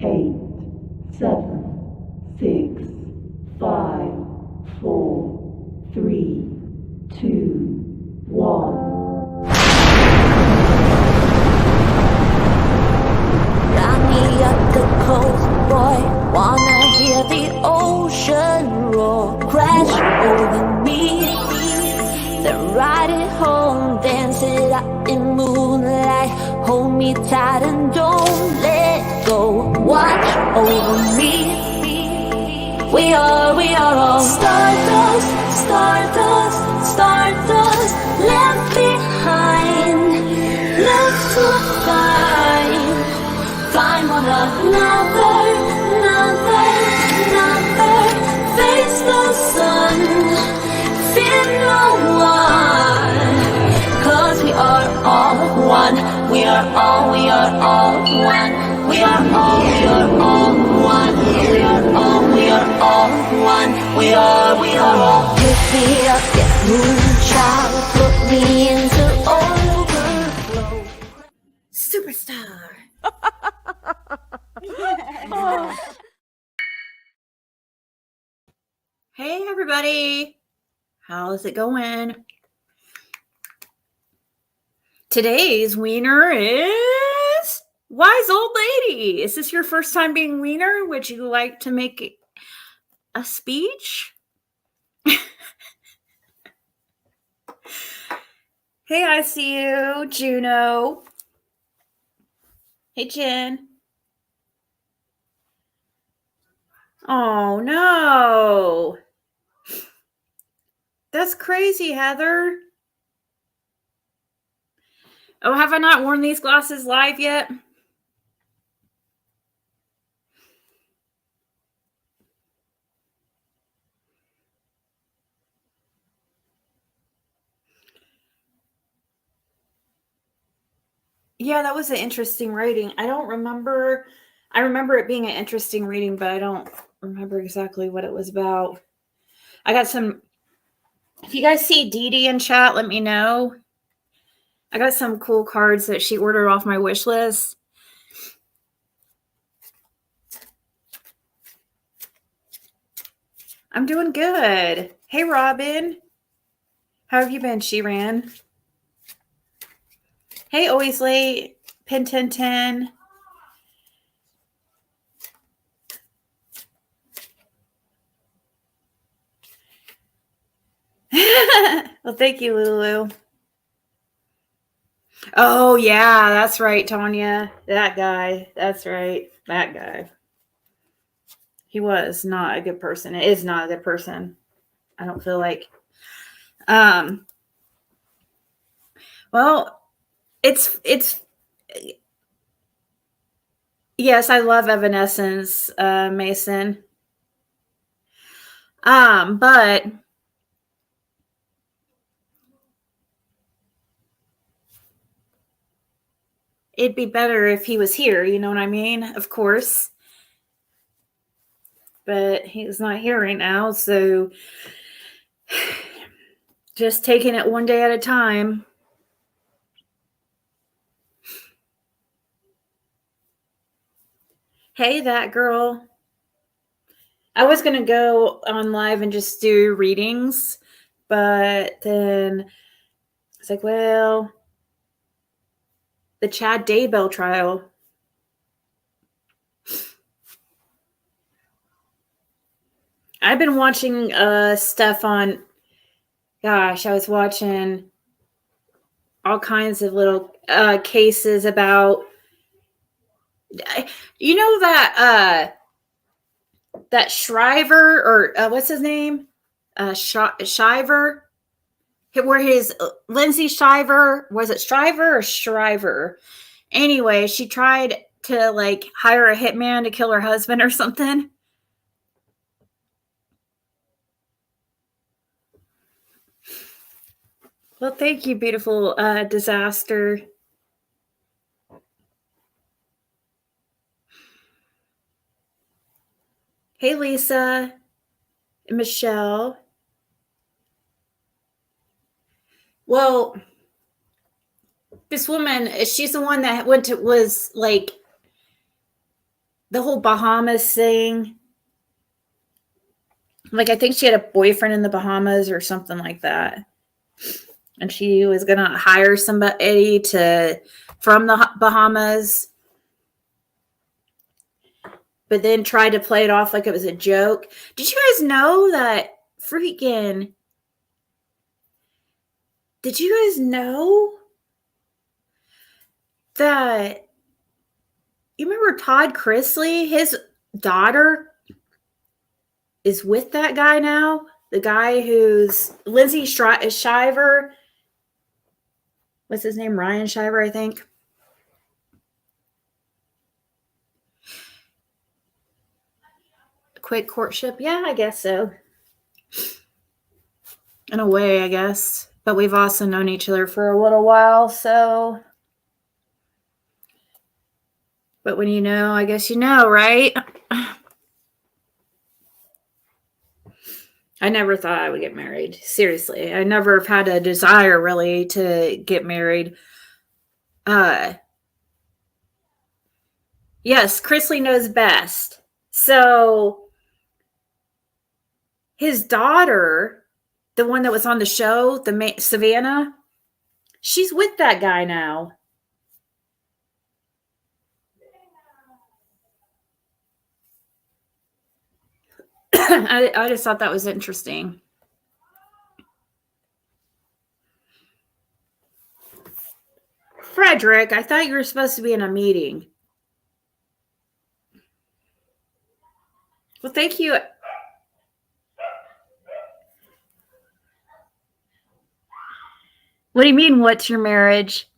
8, 7, 6, 5, 4, 3, 2, 1. Got me up the coast, boy. Wanna hear the ocean roar, crash over me. Then ride it home, dance it out in moonlight. Hold me tight and don't let go. Watch over me. We are all stardust, stardust, stardust. Left behind, left to find. Find one another, face the sun, fear no one, 'cause we are all one, we are all one, we are all one, we are all one, we are all. Pick me up, get moonchild, put me into overflow. Superstar. Hey everybody, how's it going? Today's wiener is Wise Old Lady. Is this your first time being wiener? Would you like to make a speech? Hey, I see you, Juno. Hey, Jen. Oh no. That's crazy, Heather. Oh, have I not worn these glasses live yet? Yeah, that was an interesting reading. I remember it being an interesting reading, but I don't remember exactly what it was about. I got some, if you guys see Dee Dee in chat, let me know. I got some cool cards that she ordered off my wish list. I'm doing good. Hey, Robin. How have you been, She-Ran? Hey, Always Late, Pin 1010. Well, thank you, Lulu. Oh, yeah, that's right, Tanya. That guy. That's right. That guy. He was not a good person. It is not a good person. I don't feel like. Well, it's yes, I love Evanescence, Mason. But it'd be better if he was here, you know what I mean? Of course. But he's not here right now, so just taking it one day at a time. Hey, that girl. I was going to go on live and just do readings, but then it's like, well, the Chad Daybell trial. I've been watching stuff on, gosh, I was watching all kinds of little cases about, you know, that Shriver, or what's his name? Shiver, where his Lindsay Shiver, was it Shriver or Shriver? Anyway, she tried to like hire a hitman to kill her husband or something. Well, thank you, beautiful disaster. Hey, Lisa and Michelle. Well, this woman, she's the one that was like the whole Bahamas thing. Like, I think she had a boyfriend in the Bahamas or something like that. And she was going to hire somebody from the Bahamas, but then tried to play it off like it was a joke. Did you guys know that did you guys know that, you remember Todd Chrisley? His daughter is with that guy now. The guy who's Lindsay Shiver. What's his name? Ryan Shiver, I think. Quick courtship. Yeah, I guess so. In a way, I guess. But we've also known each other for a little while, so. But when you know, I guess you know, right? I never thought I would get married. Seriously. I never have had a desire, really, to get married. Yes, Chrisley knows best. So, his daughter, the one that was on the show, Savannah, she's with that guy now. I just thought that was interesting. Frederick, I thought you were supposed to be in a meeting. Well, thank you. What do you mean, what's your marriage?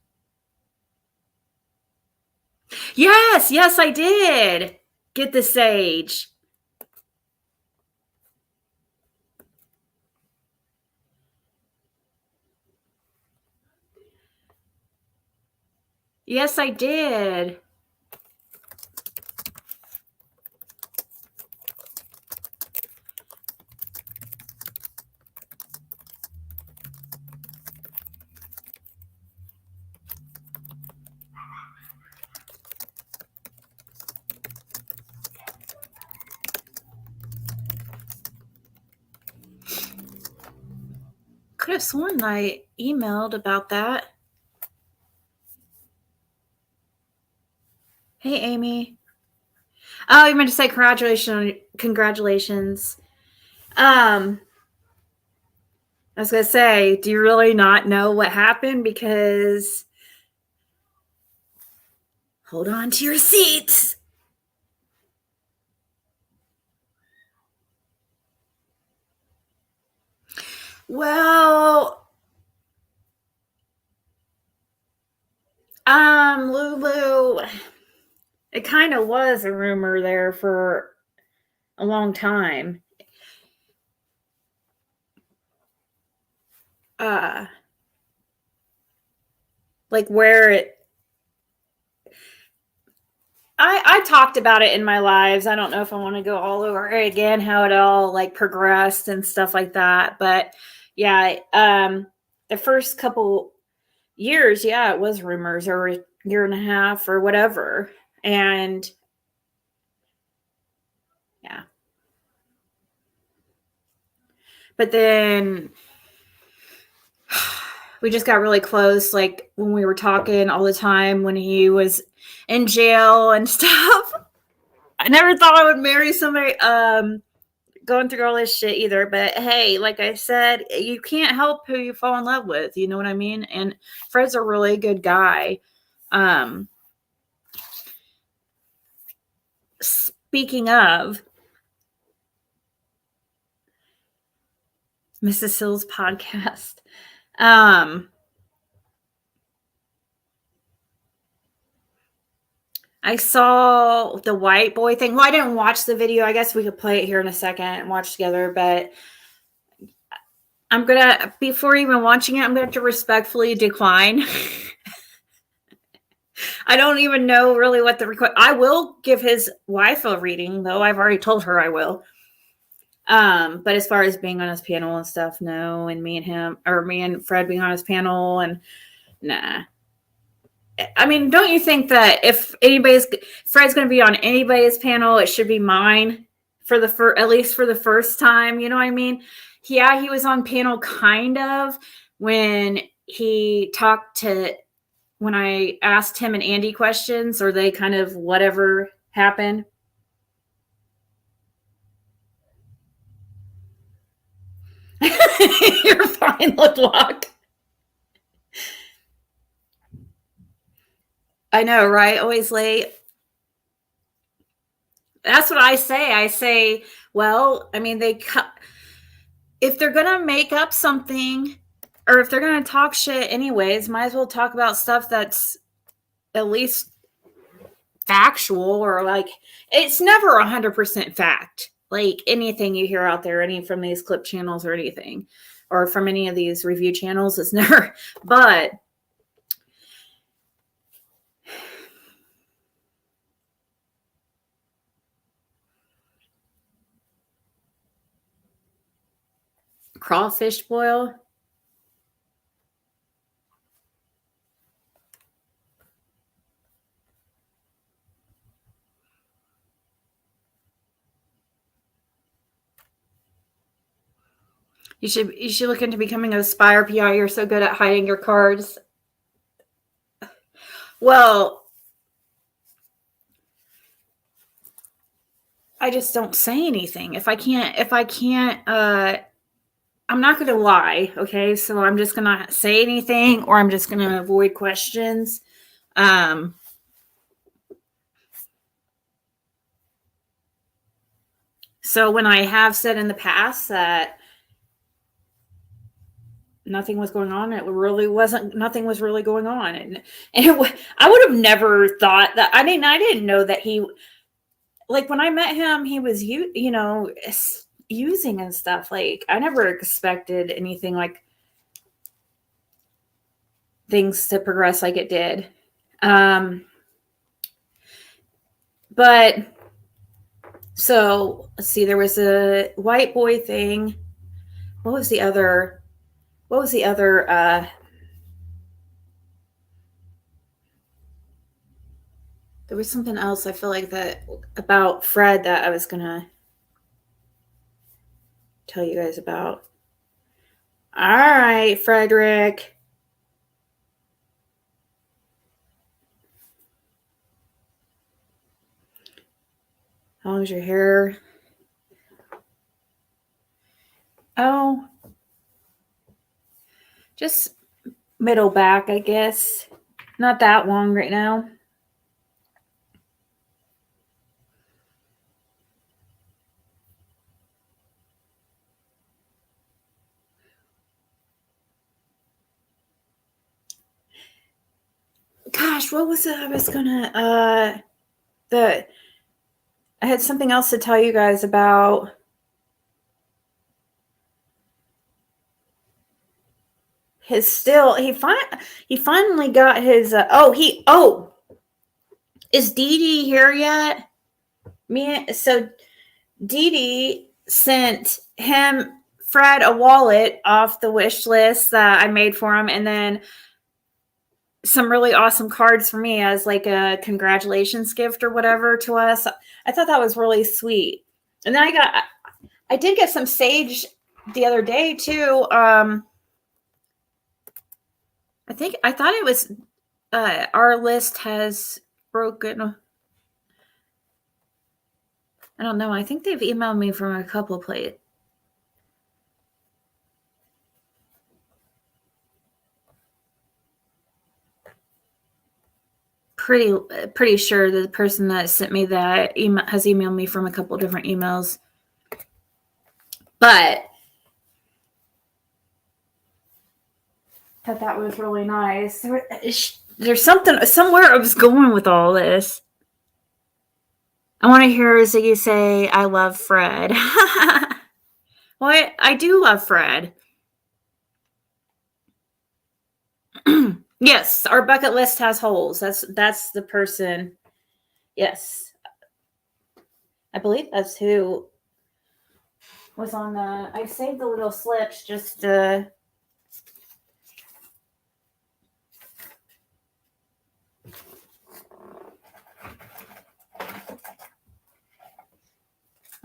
Yes, I did get the sage. Yes, I did. Could have sworn I emailed about that. Hey, Amy. Oh, you meant to say congratulations. I was going to say, do you really not know what happened? Because hold on to your seats. Well, Lulu, it kind of was a rumor there for a long time. Like where it, I talked about it in my lives. I don't know if I want to go all over it again, how it all like progressed and stuff like that. But yeah, the first couple years, yeah, it was rumors, or a year and a half or whatever. And yeah. But then we just got really close, like when we were talking all the time when he was in jail and stuff. I never thought I would marry somebody going through all this shit either. But hey, like I said, you can't help who you fall in love with. You know what I mean? And Fred's a really good guy. Speaking of Mrs. Hill's podcast, I saw the white boy thing. Well, I didn't watch the video. I guess we could play it here in a second and watch together. But I'm going to, before even watching it, I'm going to have to respectfully decline. I don't even know really what the request. I will give his wife a reading, though. I've already told her I will. But as far as being on his panel and stuff, no. And me and Fred being on his panel, and nah. I mean, don't you think that if Fred's going to be on anybody's panel, it should be mine for at least for the first time? You know what I mean? Yeah, he was on panel kind of when he talked to, when I asked him and Andy questions, or they kind of whatever happened. You're fine, LeBlanc. I know, right? Always late. That's what I say. I say, well, I mean, if they're going to make up something, or if they're going to talk shit anyways, might as well talk about stuff that's at least factual, or like, it's never 100% fact. Like anything you hear out there, any from these clip channels or anything, or from any of these review channels, it's never, but crawfish boil. You should look into becoming a spy RPI. You're so good at hiding your cards. Well, I just don't say anything. If I can't, I'm not going to lie. Okay. So I'm just going to say anything, or I'm just going to avoid questions. So when I have said in the past that nothing was going on, nothing was really going on. And I would have never thought that. I mean, I didn't know that he, like when I met him, he was, using and stuff. Like I never expected anything like things to progress like it did. But so let's see, there was a white boy thing. What was the other there was something else I feel like that about Fred that I was gonna tell you guys about. All right, Frederick. How long's your hair? Oh, just middle back, I guess. Not that long right now. Gosh, what was it? I was gonna I had something else to tell you guys about. He finally got his is Dee Dee here yet? So Dee Dee sent Fred a wallet off the wish list that I made for him, and then some really awesome cards for me as like a congratulations gift or whatever to us. I thought that was really sweet. And then I did get some sage the other day too. I thought it was our list has broken. I don't know. I think they've emailed me from a couple places. Pretty sure the person that sent me that email has emailed me from a couple different emails. But I thought that was really nice. There's something somewhere I was going with all this. I want to hear Ziggy say, "I love Fred." Well, I do love Fred. Yes, our bucket list has holes. That's the person. Yes, I believe that's who was on the. I saved the little slips just to.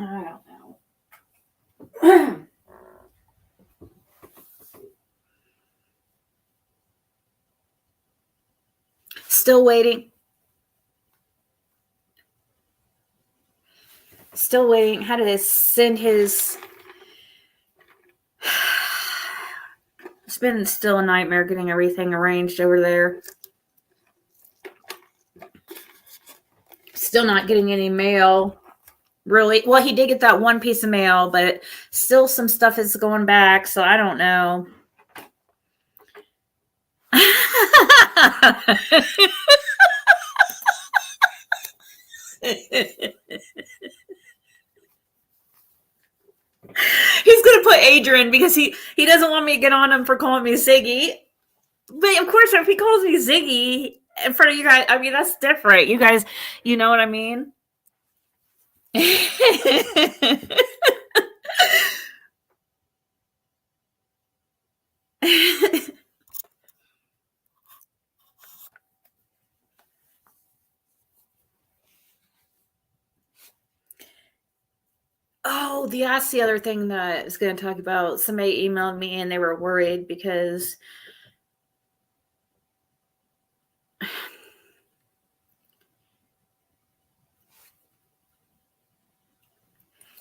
I don't know. Still waiting. Still waiting. How did it send his... It's been still a nightmare getting everything arranged over there. Still not getting any mail. Really? Well, he did get that one piece of mail, but still some stuff is going back, so I don't know. He's gonna put Adrian because he doesn't want me to get on him for calling me Ziggy. But of course, if he calls me Ziggy in front of you guys, I mean that's different. You guys, you know what I mean? Oh, that's the other thing that I was going to talk about. Somebody emailed me and they were worried because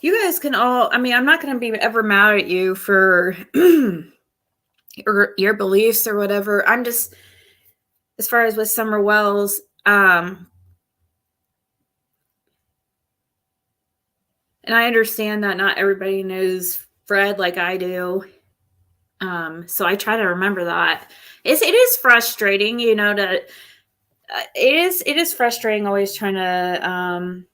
you guys can all, I mean, I'm not going to be ever mad at you for your beliefs or whatever. I'm just, as far as with Summer Wells, and I understand that not everybody knows Fred like I do. So I try to remember that. It is frustrating, you know, it is frustrating always trying to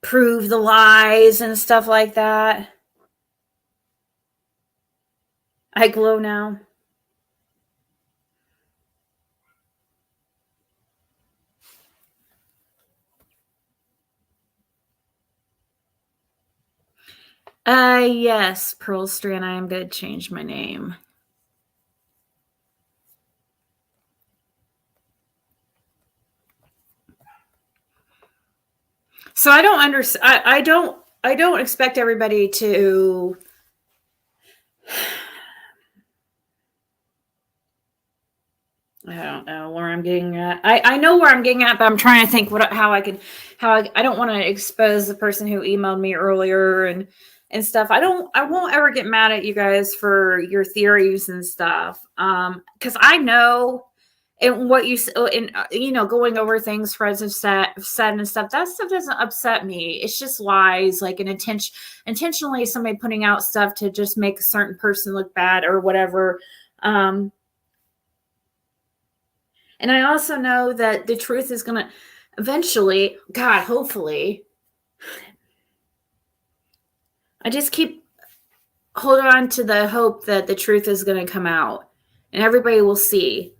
prove the lies and stuff like that. I glow now. Yes, Pearl Strand, I am going to change my name. So I don't understand. I don't expect everybody to. I don't know where I'm getting at. I know where I'm getting at, but I'm trying to think how I don't want to expose the person who emailed me earlier and stuff. I won't ever get mad at you guys for your theories and stuff. Because I know and what you and you know, going over things friends have said and stuff, that stuff doesn't upset me. It's just lies, like intentionally somebody putting out stuff to just make a certain person look bad or whatever. And I also know that the truth is going to eventually, God, hopefully, I just keep holding on to the hope that the truth is going to come out and everybody will see.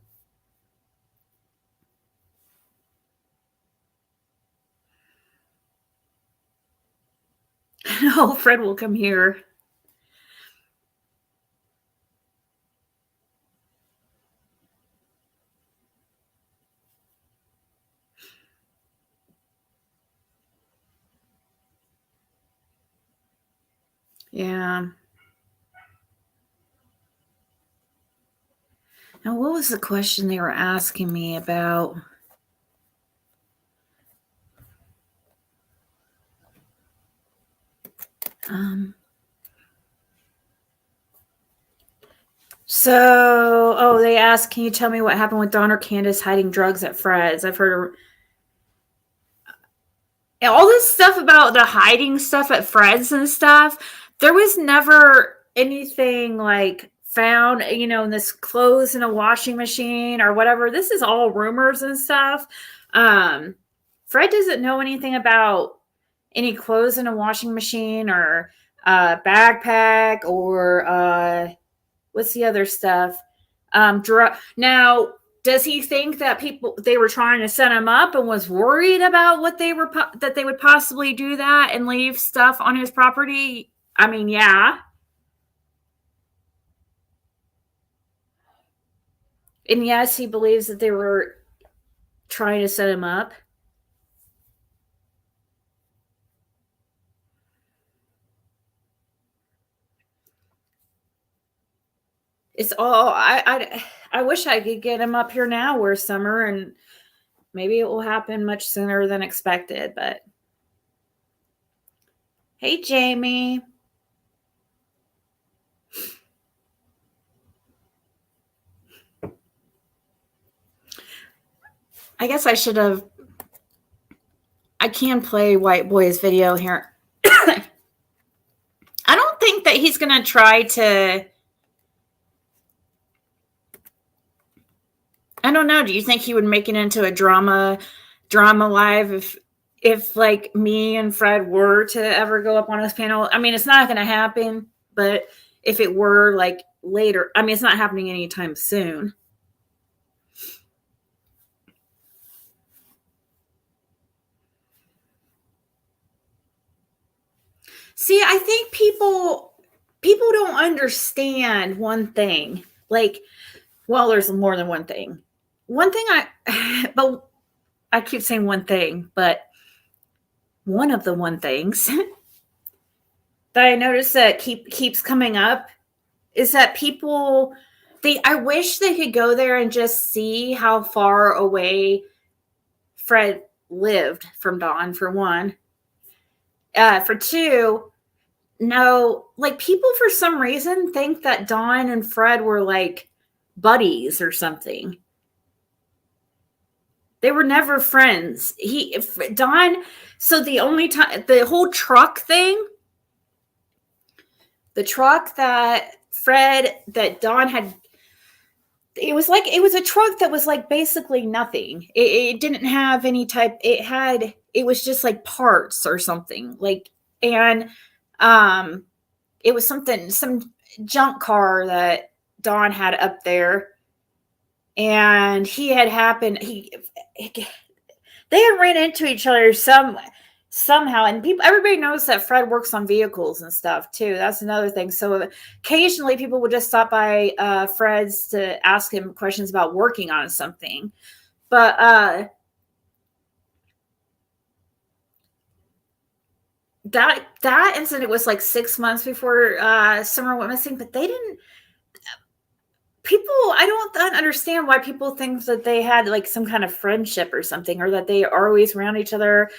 No, Fred will come here. Yeah. Now, what was the question they were asking me about? They asked, can you tell me what happened with Dawn or Candace hiding drugs at Fred's? I've heard all this stuff about the hiding stuff at Fred's and stuff. There was never anything like found, you know, in this clothes in a washing machine or whatever. This is all rumors and stuff. Fred doesn't know anything about any clothes in a washing machine or backpack or what's the other stuff? Now, does he think that they were trying to set him up and was worried about that they would possibly do that and leave stuff on his property? I mean, yeah. And yes, he believes that they were trying to set him up. it's all I wish I could get him up here now where summer, and maybe it will happen much sooner than expected. But hey, Jamie. I guess I should have. I can play White Boy's video here. I don't think that he's going to try to. I don't know. Do you think he would make it into a drama live if like me and Fred were to ever go up on his panel? I mean, it's not going to happen, but if it were like later, I mean, it's not happening anytime soon. See, I think people don't understand one thing. Like, well, there's more than one thing. One thing but I keep saying one thing, but one of the one things that I noticed that keeps coming up is that people I wish they could go there and just see how far away Fred lived from Dawn, for one. For two, no, like people for some reason think that Dawn and Fred were like buddies or something. They were never friends. Dawn, so the only time, the whole truck thing, the truck that Dawn had, it was a truck that was like basically nothing. It didn't have any type, it was just like parts or something. Like, and it was some junk car that Dawn had up there. And they had ran into each other somehow, and everybody knows that Fred works on vehicles and stuff too. That's another thing. So occasionally people would just stop by Fred's to ask him questions about working on something. But that incident was like 6 months before Summer went missing, but they didn't. I don't understand why people think that they had like some kind of friendship or something, or that they are always around each other.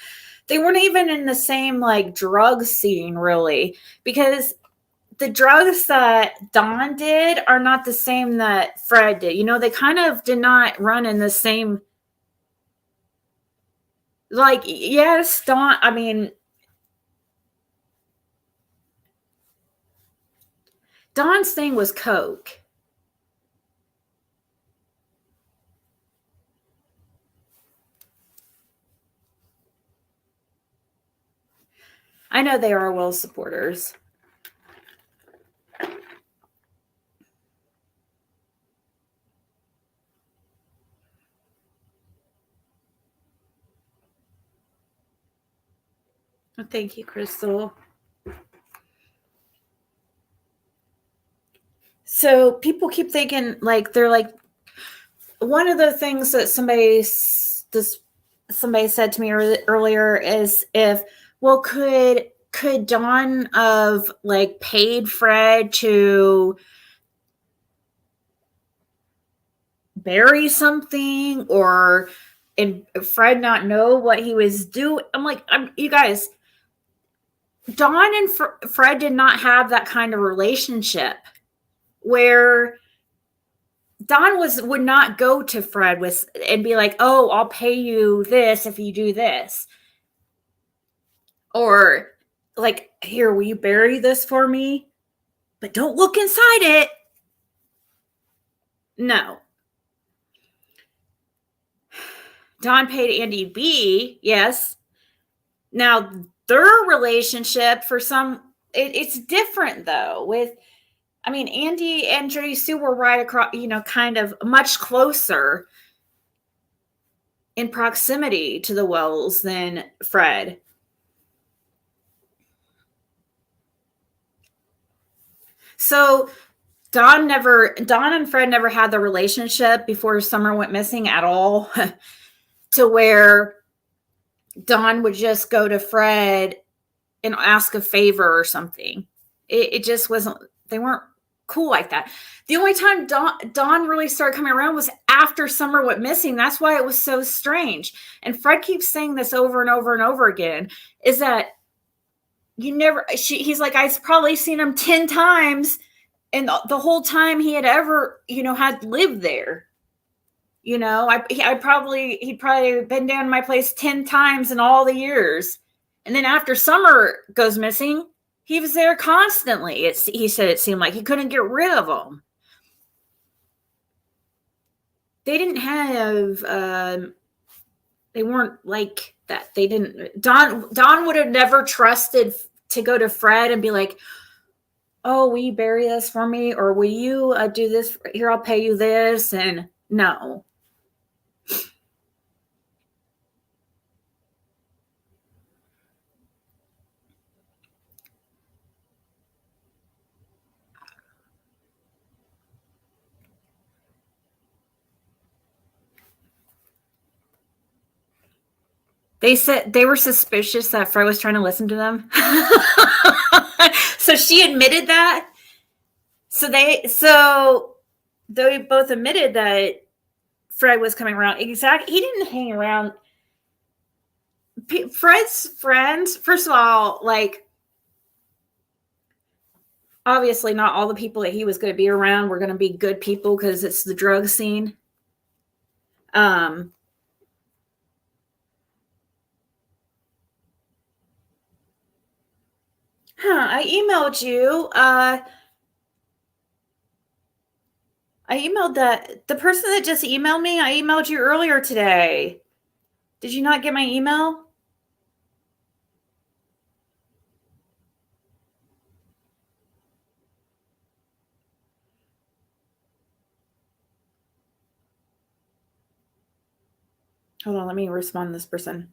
They weren't even in the same like drug scene, really, because the drugs that Dawn did are not the same that Fred did. You know, they kind of did not run in the same. Like, yes, Dawn, I mean, Dawn's thing was coke. I know they are Will supporters. Thank you, Crystal. So people keep thinking, like, they're like, one of the things that somebody said to me earlier is, could Dawn have like paid Fred to bury something, or and Fred not know what he was doing? I'm like, you guys, Dawn and Fred did not have that kind of relationship where Dawn would not go to Fred and be like, "Oh, I'll pay you this if you do this," or like, "Here, will you bury this for me? But don't look inside it." No. Dawn paid Andy B. Yes. Now their relationship it's different though. Andy and Judy Sue were right across, kind of much closer in proximity to the Wells than Fred. So Dawn and Fred never had the relationship before Summer went missing at all, to where Dawn would just go to Fred and ask a favor or something. It just wasn't, they weren't cool like that. The only time Dawn really started coming around was after Summer went missing. That's why it was so strange. And Fred keeps saying this over and over and over again, is that he's like, I've probably seen him 10 times, and the whole time he had ever, had lived there. He'd probably been down to my place 10 times in all the years. And then after Summer goes missing, he was there constantly. He said it seemed like he couldn't get rid of them. They didn't have, they weren't like that. They didn't, Dawn would have never trusted to go to Fred and be like, oh, will you bury this for me? Or will you do this? Here, I'll pay you this. And no. They said they were suspicious that Fred was trying to listen to them. So she admitted that. So they both admitted that Fred was coming around. Exactly. He didn't hang around. Fred's friends, first of all, like, obviously not all the people that he was going to be around were going to be good people because it's the drug scene. I emailed you. I emailed the person that just emailed me. I emailed you earlier today. Did you not get my email? Hold on, let me respond to this person.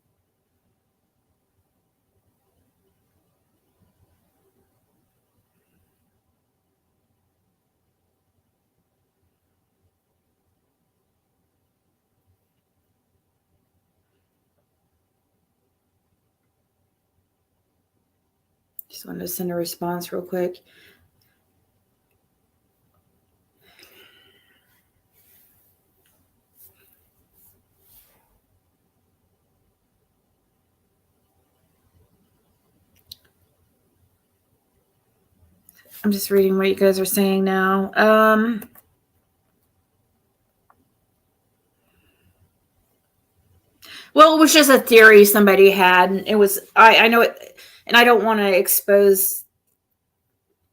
Just wanted to send a response real quick. I'm just reading what you guys are saying now. Well, it was just a theory somebody had. And it was, I know it, and I don't want to expose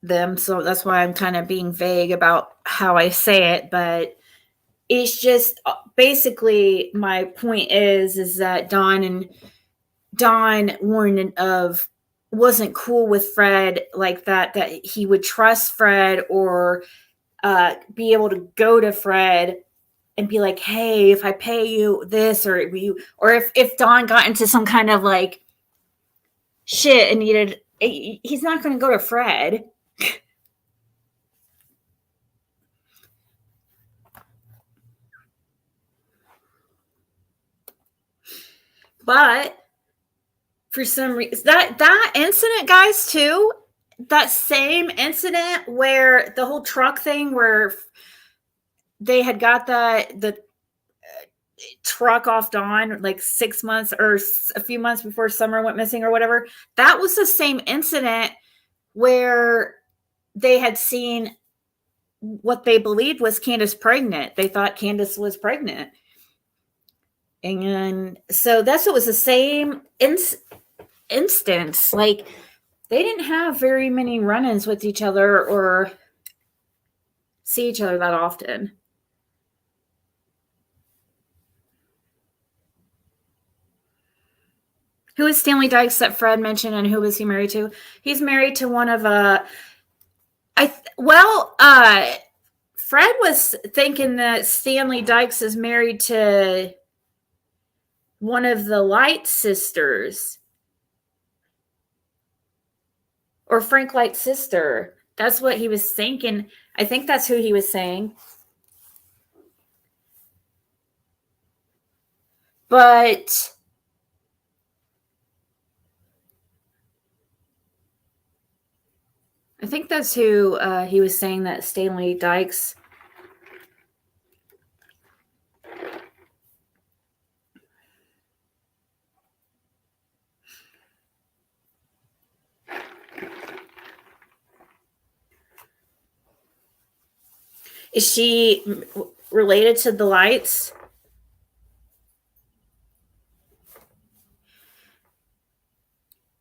them. So that's why I'm kind of being vague about how I say it. But it's just basically my point is that Dawn warned of wasn't cool with Fred like that he would trust Fred or be able to go to Fred and be like, hey, if I pay you this, or if Dawn got into some kind of like shit and needed, he's not going to go to Fred. But for some reason, that incident, guys, too, that same incident where the whole truck thing, where they had got the truck off Dawn like 6 months or a few months before Summer went missing or whatever, that was the same incident where they had seen what they believed was Candace pregnant. They thought Candace was pregnant. And so that's what was the same instance. Like, they didn't have very many run-ins with each other or see each other that often. Who is Stanley Dykes that Fred mentioned, and who was he married to? He's married to one of Fred was thinking that Stanley Dykes is married to one of the Light sisters, or Frank Light's sister. That's what he was thinking. I think that's who he was saying. But I think that's who he was saying that Stanley Dykes. Is she related to the Lights?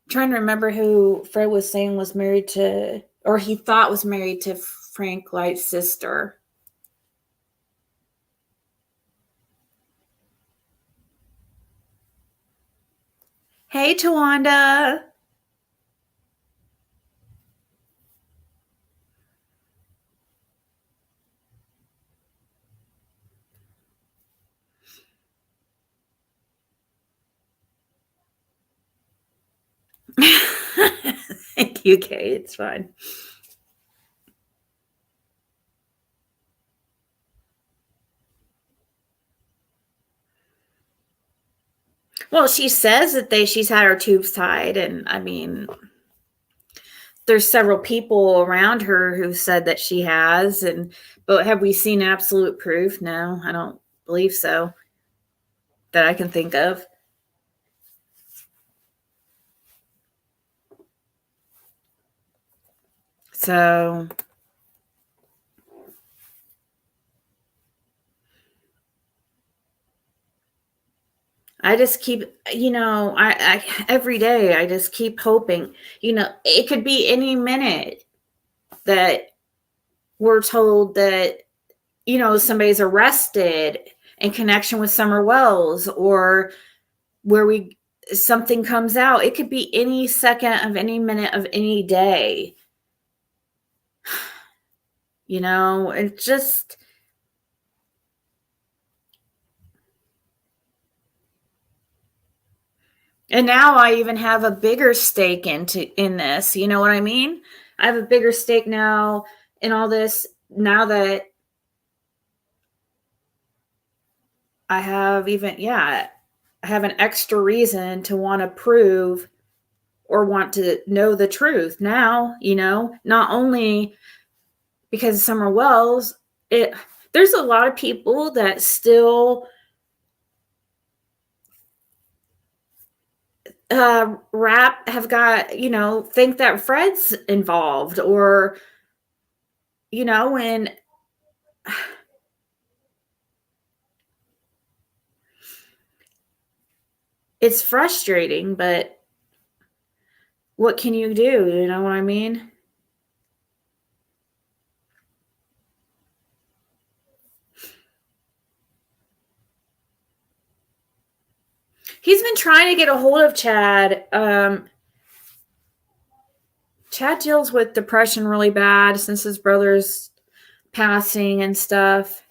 I'm trying to remember who Fred was saying was married to, or he thought was married to Frank Light's sister. Hey, Tawanda. Thank you, Kay. It's fine. Well, she says that she's had her tubes tied, and I mean, there's several people around her who said that she has, but have we seen absolute proof? No, I don't believe so that I can think of. So I just keep, I every day I just keep hoping, it could be any minute that we're told that, somebody's arrested in connection with Summer Wells, or where something comes out. It could be any second of any minute of any day. It just, and now I even have a bigger stake in this. You know what I mean? I have a bigger stake now in all this, now that I have I have an extra reason to want to prove or want to know the truth now, not only because of Summer Wells. There's a lot of people that still have got, think that Fred's involved, or, and it's frustrating, but what can you do? You know what I mean? He's been trying to get a hold of Chad. Chad deals with depression really bad since his brother's passing and stuff.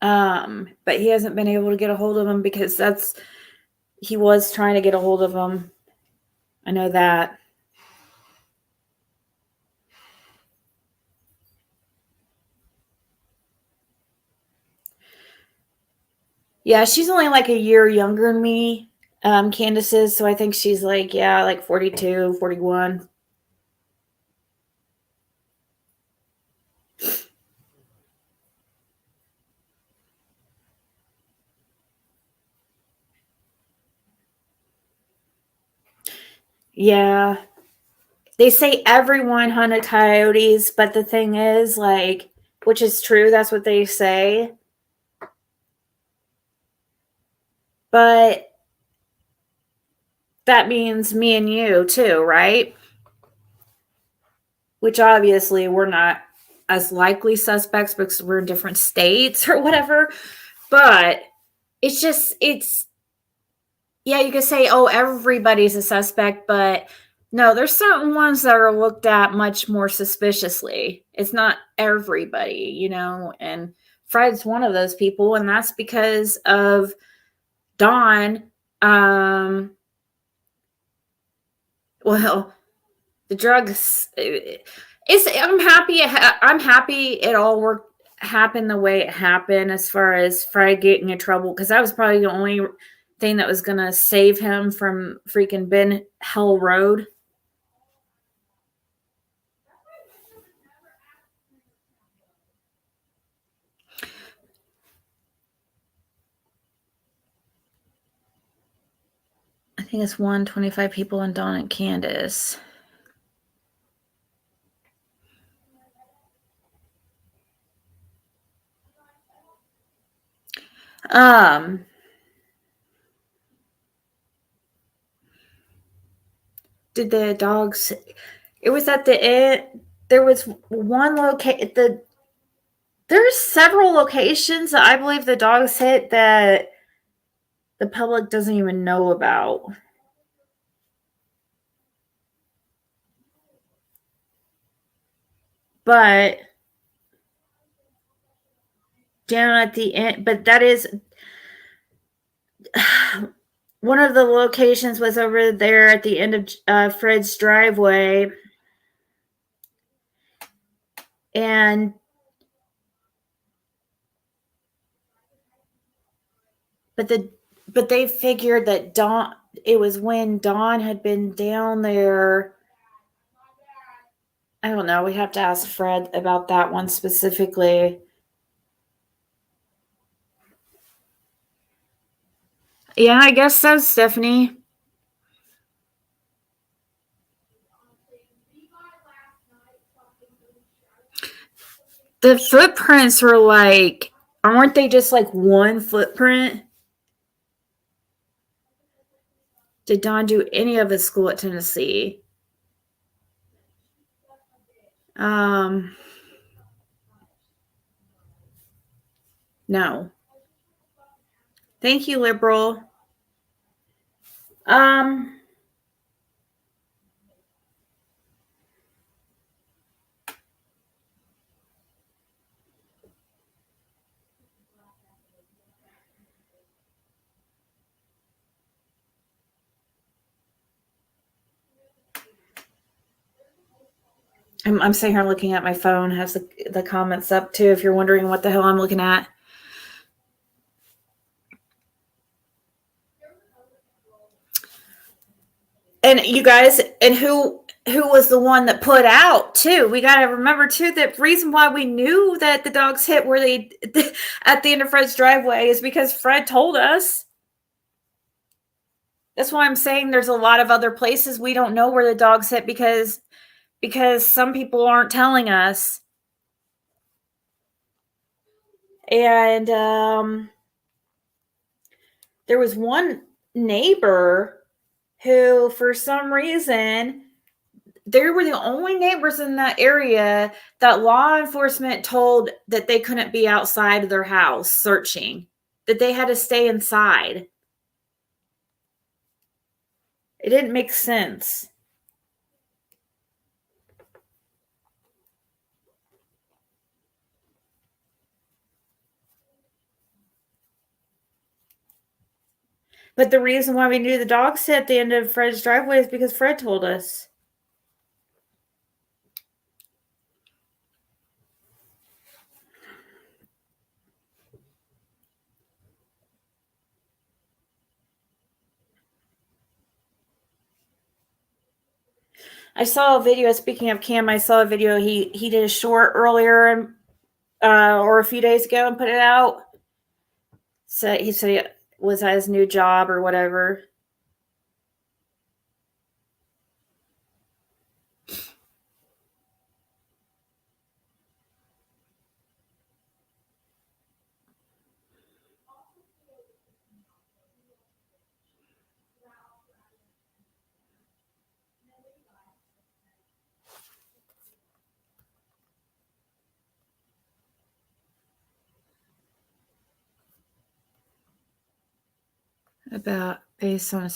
But he hasn't been able to get a hold of him because he was trying to get a hold of him. I know that. Yeah, she's only like a year younger than me, Candace is. So I think she's like 42, 41. Yeah. They say everyone hunted coyotes, but the thing is, which is true, that's what they say. But that means me and you too, right? Which obviously we're not as likely suspects because we're in different states or whatever. But you could say, oh, everybody's a suspect, but no, there's certain ones that are looked at much more suspiciously. It's not everybody, and Fred's one of those people, and that's because of Dawn. Well, the drugs. I'm happy. I'm happy it all worked. happened the way it happened, as far as Fred getting in trouble, because that was probably the only thing that was going to save him from freaking Ben Hell Road. I think it's 125 people in Dawn and Candace. Did the dogs? It was at the end. There was one location. There's several locations that I believe the dogs hit that the public doesn't even know about. But down at the end, but that is one of the locations was over there at the end of Fred's driveway. And but they figured that Dawn, it was when Dawn had been down there. I don't know. We have to ask Fred about that one specifically. Yeah, I guess so, Stephanie. The footprints were like, aren't they just like one footprint? Did Dawn do any of his school at Tennessee? No. Thank you, liberal. I'm sitting here looking at my phone, has the comments up too, if you're wondering what the hell I'm looking at. And you guys, and who was the one that put out too? We got to remember too that the reason why we knew that the dogs hit where they at the end of Fred's driveway is because Fred told us. That's why I'm saying there's a lot of other places we don't know where the dogs hit because some people aren't telling us. And there was one neighbor who, for some reason, they were the only neighbors in that area that law enforcement told that they couldn't be outside of their house searching, that they had to stay inside. It didn't make sense. But the reason why we knew the dogs hit at the end of Fred's driveway is because Fred told us. I saw a video, speaking of Cam, I saw a video, he did a short earlier or a few days ago and put it out. So he said it was at his new job or whatever. About based on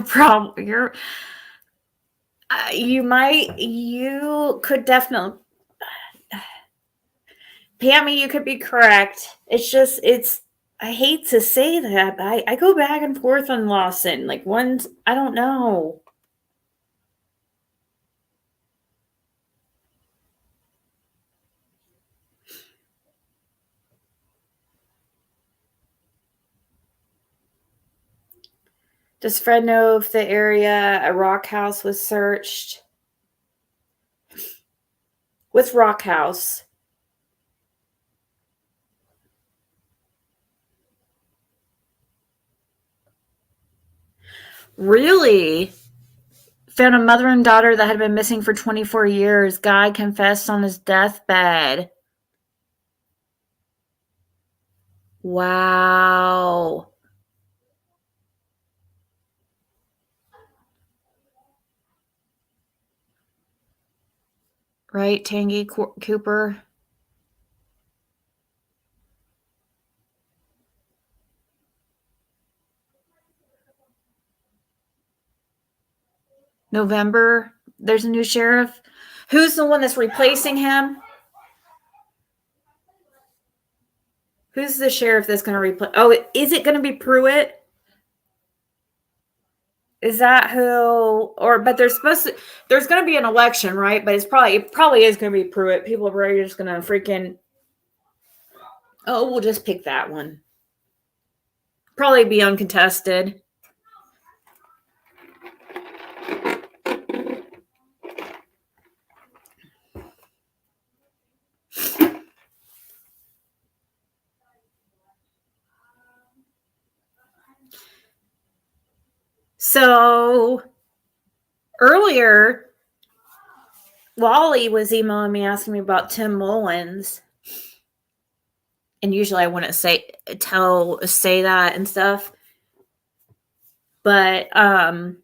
probably you could definitely, Pammy, you could be correct. It's just I hate to say that, but I go back and forth on Lawson. Like one's, I don't know. Does Fred know if the area a rock house was searched? With rock house. Really? Found a mother and daughter that had been missing for 24 years. Guy confessed on his deathbed. Wow. Right, Tangy Cooper? November. There's a new sheriff. Who's the one that's replacing him? Who's the sheriff that's going to replace? Oh, is it going to be Pruitt? Is that who? Or but there's supposed to. There's going to be an election, right? But it probably is going to be Pruitt. People are just going to freaking. Oh, we'll just pick that one. Probably be uncontested. So earlier, Wally was emailing me asking me about Tim Mullins. And usually I wouldn't say that and stuff. But I've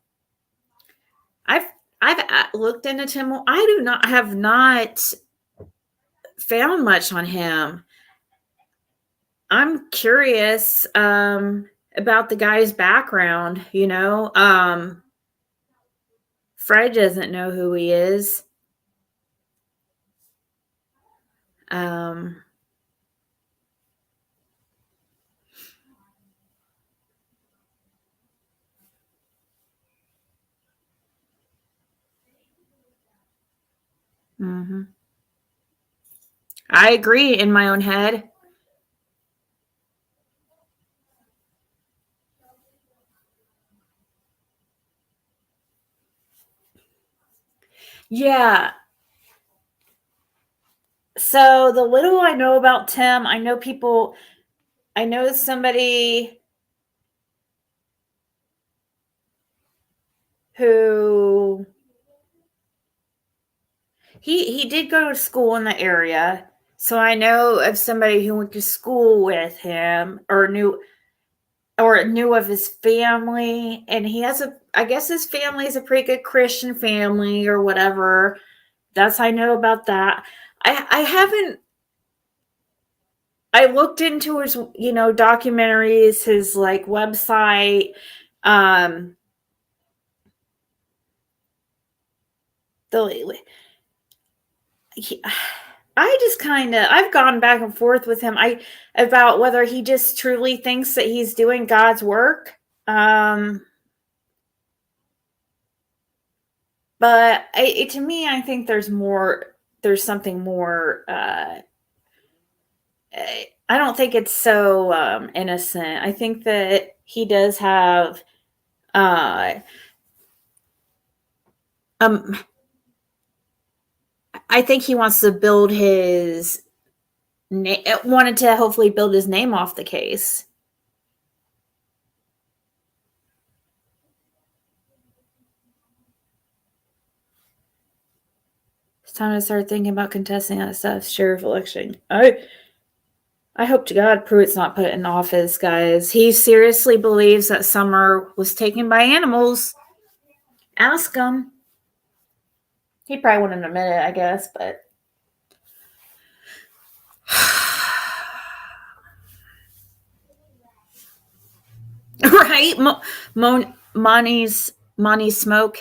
looked into Tim. I have not found much on him. I'm curious about the guy's background, you know. Fred doesn't know who he is. Mm-hmm. I agree in my own head. Yeah. So the little I know about Tim, I know somebody who he did go to school in the area. So I know of somebody who went to school with him or knew of his family, and I guess his family is a pretty good Christian family or whatever. That's I know about that. I looked into his, documentaries, his like website, I've gone back and forth with him about whether he just truly thinks that he's doing God's work. But to me, I think there's something more. I don't think it's so innocent. I think that he does have I think he wants to wanted to hopefully build his name off the case. It's time to start thinking about contesting that stuff. Sheriff election. I hope to God Pruitt's not put in office, guys. He seriously believes that Summer was taken by animals. Ask him. He probably wouldn't admit it, I guess, but. Right? Monty's smoke.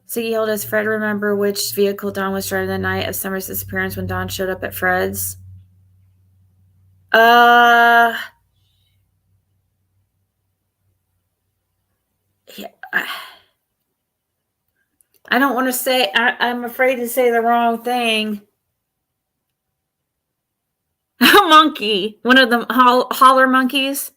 Siggy, does Fred remember which vehicle Dawn was driving the night of Summer's disappearance when Dawn showed up at Fred's? Yeah, I don't want to say, I'm afraid to say the wrong thing. A monkey. One of the holler monkeys.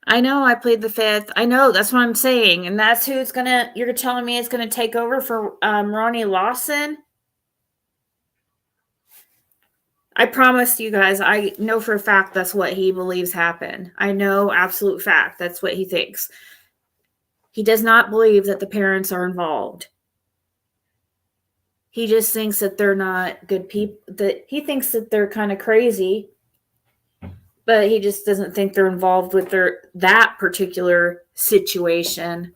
I know I played the fifth. I know, that's what I'm saying. And that's who's gonna, you're telling me it's gonna take over for Ronnie Lawson? I promise you guys, I know for a fact that's what he believes happened. I know absolute fact that's what he thinks. He does not believe that the parents are involved. He just thinks that they're not good people, that he thinks that they're kind of crazy, but he just doesn't think they're involved with that particular situation.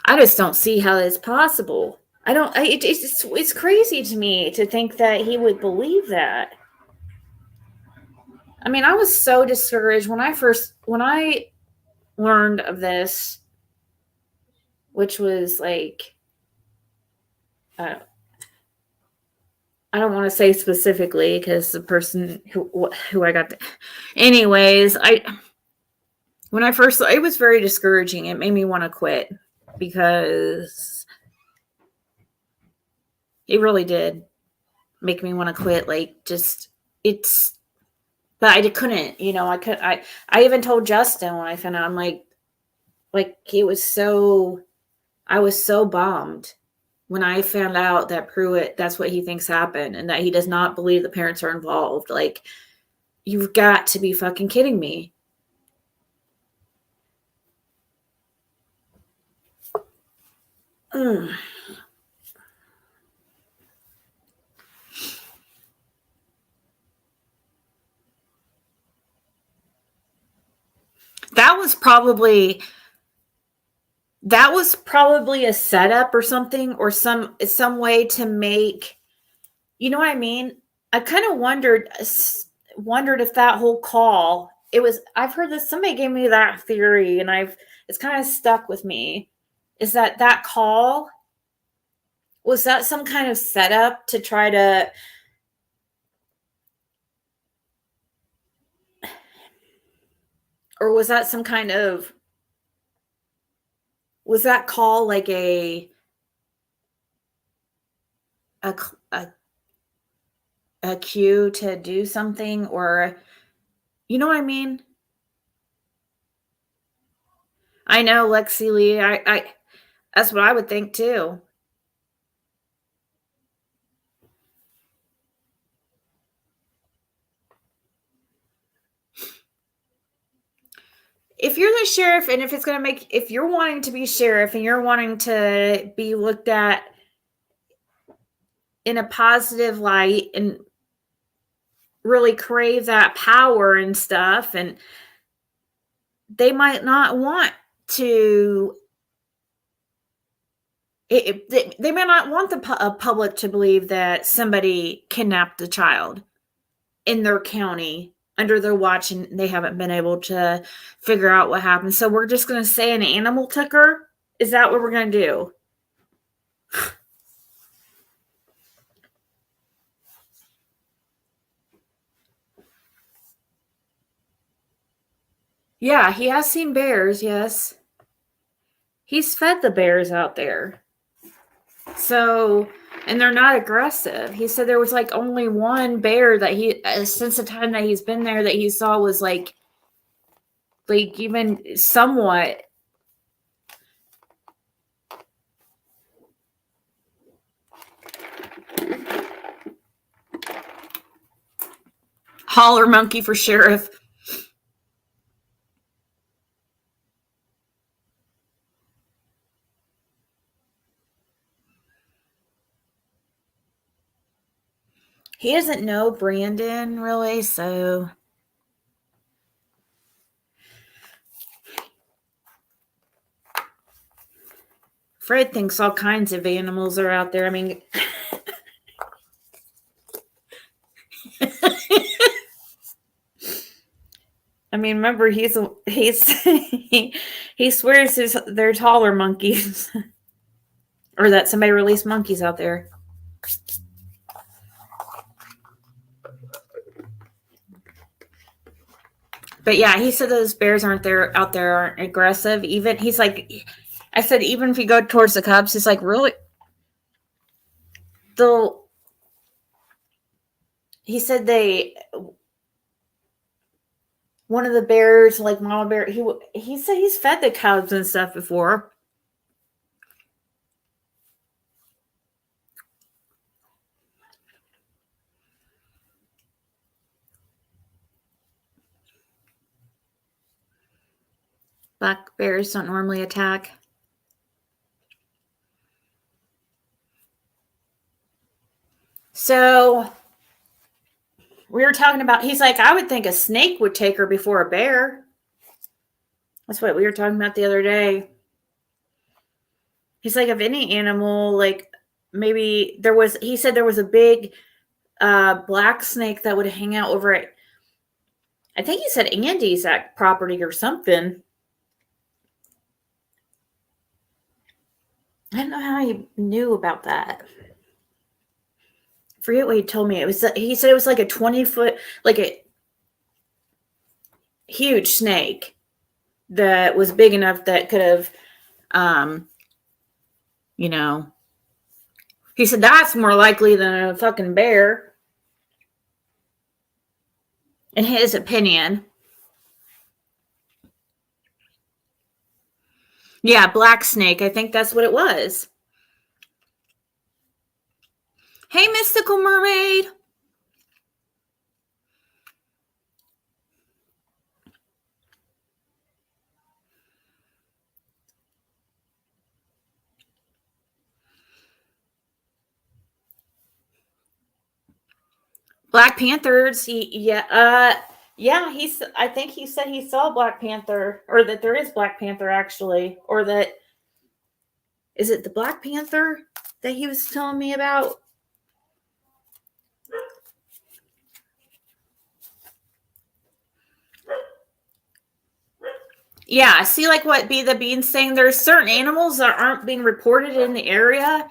I just don't see how it's possible. It's crazy to me to think that he would believe that. I mean, I was so discouraged when I learned of this, which was like, uh, I don't want to say specifically because the person who I got, anyways, when I first, it was very discouraging. It made me want to quit because it really did make me want to quit. Like, just, it's, but I couldn't, I even told Justin when I found out, I'm like it was so, I was so bummed when I found out that Pruitt, that's what he thinks happened and that he does not believe the parents are involved. Like, you've got to be fucking kidding me. Ugh. That was probably a setup or something, or some way to make, you know what I mean? I kind of wondered if that whole call, it was, I've heard this, somebody gave me that theory and it's kind of stuck with me, is that call, was that some kind of setup to try to, or was that some kind of, was that call like a a, a cue to do something, or, you know what I mean? I know, Lexi Lee, I that's what I would think too. If you're the sheriff, and if you're wanting to be sheriff and you're wanting to be looked at in a positive light and really crave that power and stuff, and they might not want to, they may not want the public to believe that somebody kidnapped a child in their county under their watch and they haven't been able to figure out what happened. So we're just going to say an animal took her? Is that what we're going to do? Yeah, he has seen bears, yes. He's fed the bears out there. So, and they're not aggressive. He said there was like only one bear that since the time that he's been there, that he saw was like even somewhat. Holler monkey for sheriff. He doesn't know Brandon really, so Fred thinks all kinds of animals are out there. I mean, remember he swears they're taller monkeys, or that somebody released monkeys out there. But yeah, he said those bears aren't aggressive. Even he's like, I said, even if you go towards the cubs, he's like, really? He said one of the bears, like mama bear, he said he's fed the cubs and stuff before. Black bears don't normally attack. So we were talking about, he's like, I would think a snake would take her before a bear. That's what we were talking about the other day. He's like, if any animal, like maybe he said there was a big black snake that would hang out over at, I think he said Andy's property or something. I don't know how he knew about that. I forget what he told me. He said it was like a 20-foot, like a huge snake that was big enough that could have, he said that's more likely than a fucking bear, in his opinion. Yeah, black snake. I think that's what it was. Hey, Mystical Mermaid. Black Panthers. I think he said he saw Black Panther, or that there is Black Panther actually, or that, is it the Black Panther that he was telling me about? Yeah, see, like what Be the Bean's saying, there's certain animals that aren't being reported in the area,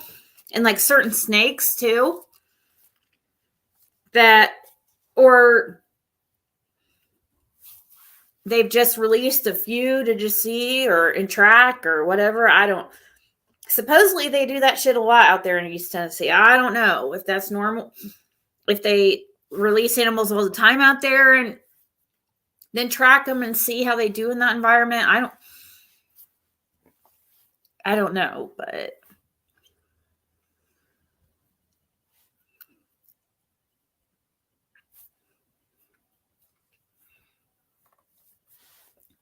and like certain snakes too, that, or they've just released a few to just see or in track or whatever. Supposedly they do that shit a lot out there in East Tennessee. I don't know if that's normal, if they release animals all the time out there and then track them and see how they do in that environment. I don't know, but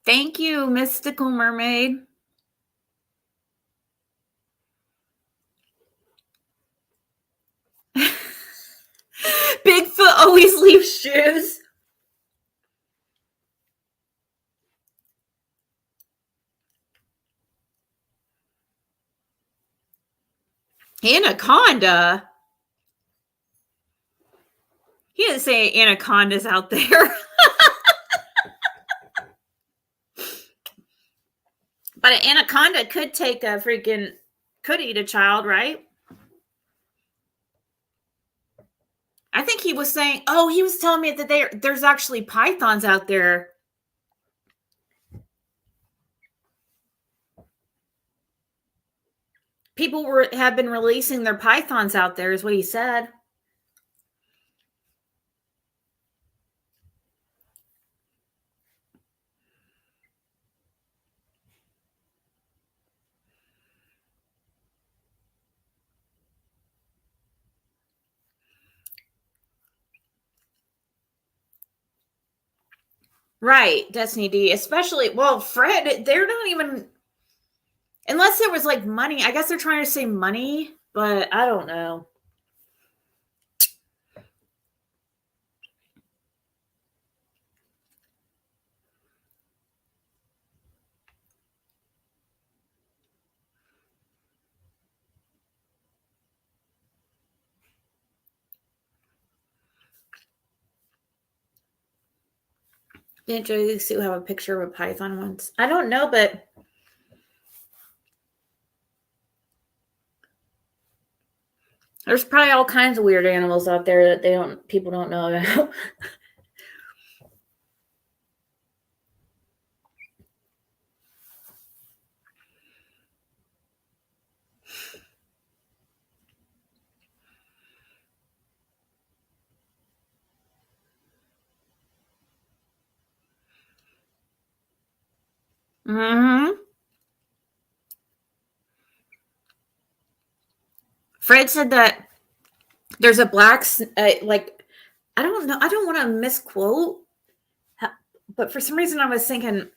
thank you, Mystical Mermaid. Bigfoot always leaves shoes. Anaconda. He didn't say anacondas out there. But an anaconda could eat a child, right? I think he was saying, he was telling me that there's actually pythons out there. People have been releasing their pythons out there, is what he said. Right, Destiny D. Especially, Fred, they're not even, unless there was like money. I guess they're trying to say money, but I don't know. Didn't Joey Sue have a picture of a python once? I don't know, but there's probably all kinds of weird animals out there that people don't know about. Mm-hmm. Fred said that there's a black, like, I don't know. I don't want to misquote, but for some reason I was thinking,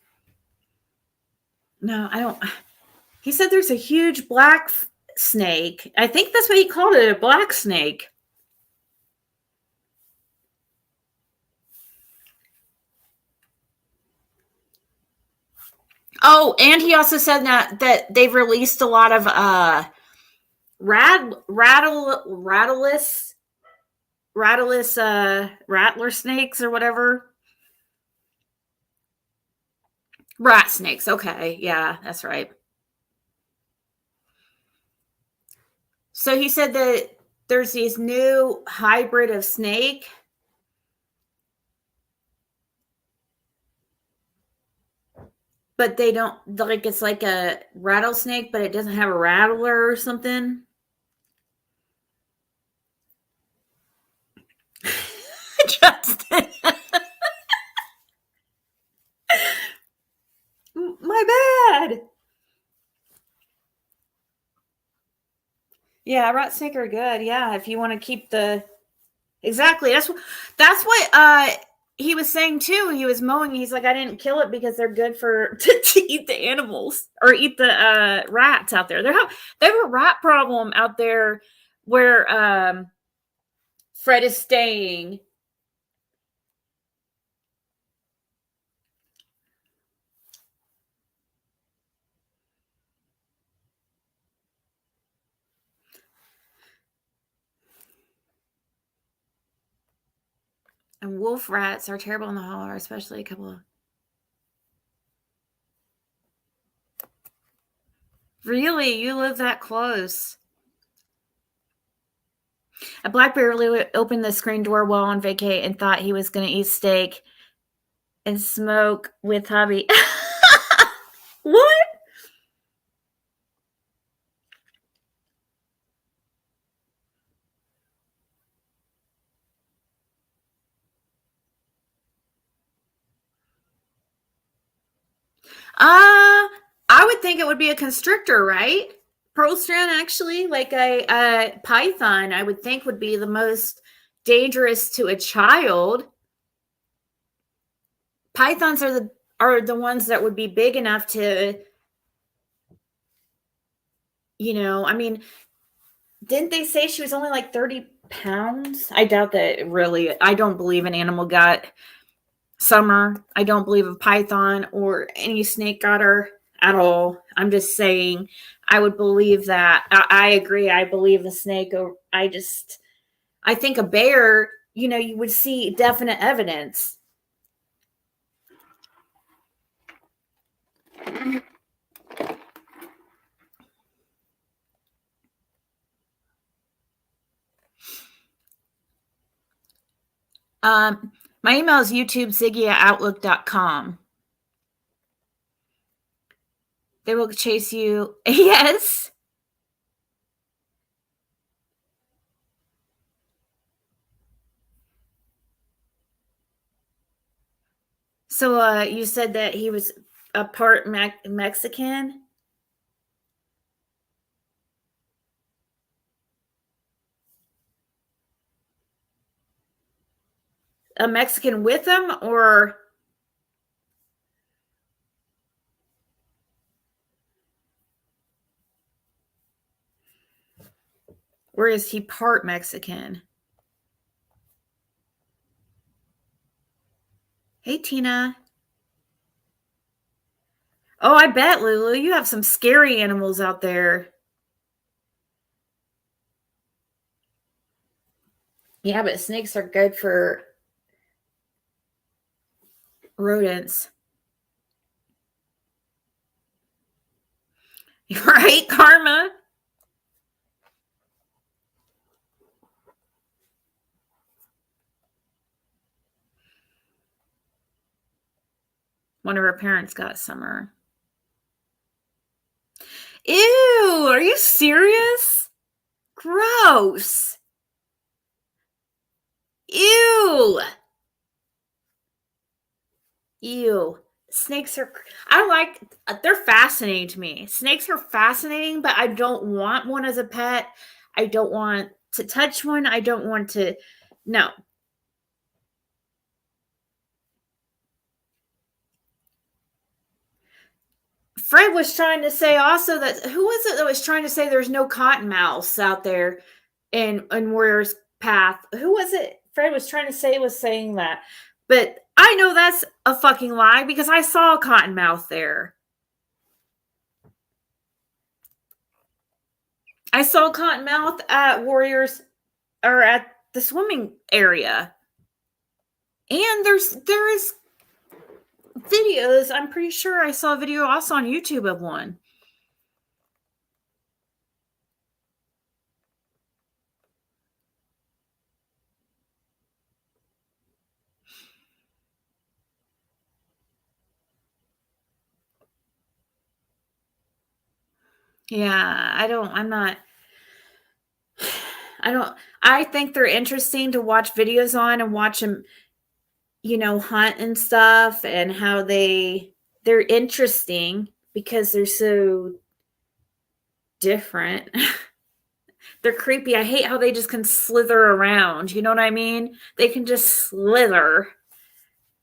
no, I don't. He said there's a huge black snake. I think that's what he called it, a black snake. Oh, and he also said that they've released a lot of rattleless rattler snakes or whatever. Rat snakes. Okay, yeah, that's right. So he said that there's these new hybrid of snake, but they don't, like, it's like a rattlesnake, but it doesn't have a rattler or something. Justin, my bad. Yeah, rat snake are good. Yeah, if you want to keep the exactly. That's what he was saying too. He was mowing. He's like, I didn't kill it because they're good for to eat the animals or eat the rats out there. They have a rat problem out there where Fred is staying. And wolf rats are terrible in the holler, especially a couple of. Really, you live that close? A black bear opened the screen door while on vacay and thought he was going to eat steak and smoke with hubby. What? I would think it would be a constrictor, right? Pearl strand, actually, like a python, I would think would be the most dangerous to a child. Pythons are the ones that would be big enough to, I mean, didn't they say she was only like 30 pounds? I doubt that really. I don't believe an animal got Summer. I don't believe a python or any snake got her at all. I'm just saying I would believe that. I agree. I believe the snake. I think a bear, you would see definite evidence. My email is youtubeziggy@outlook.com. They will chase you. Yes. So you said that he was a part Mexican? A Mexican with him, or is he part Mexican? Hey, Tina. Oh, I bet, Lulu, you have some scary animals out there. Yeah, but snakes are good for. rodents. Right, Karma? One of her parents got Summer. Ew, are you serious? Gross. Ew. Ew. Snakes are, they're fascinating to me. Snakes are fascinating, but I don't want one as a pet. I don't want to touch one. I don't want to, no. Fred was trying to say also that, who was it that was trying to say there's no cottonmouths out there in Warrior's Path? Who was it? Fred was trying to say was saying that. But I know that's a fucking lie because I saw a cottonmouth there. I saw a cottonmouth at Warriors or at the swimming area. And there is videos. I'm pretty sure I saw a video also on YouTube of one. Yeah, I think they're interesting to watch videos on and watch them, hunt and stuff, and how they're interesting because they're so different. They're creepy. I hate how they just can slither around. You know what I mean? They can just slither.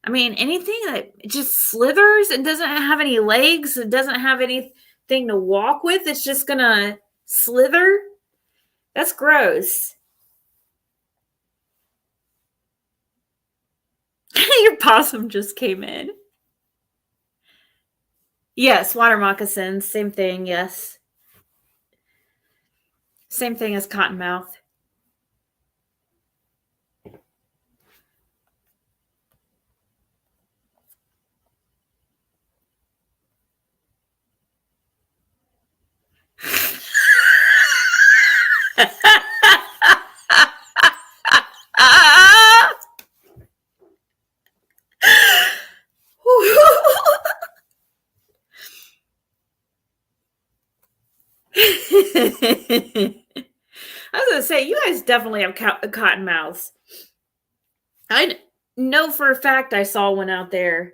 I mean, anything that just slithers and doesn't have any legs, it doesn't have anything to walk with, it's just gonna slither. That's gross. Your possum just came in. Yes, water moccasins, same thing, yes. Same thing as cottonmouth. I was gonna say, you guys definitely have cottonmouths. I know for a fact I saw one out there.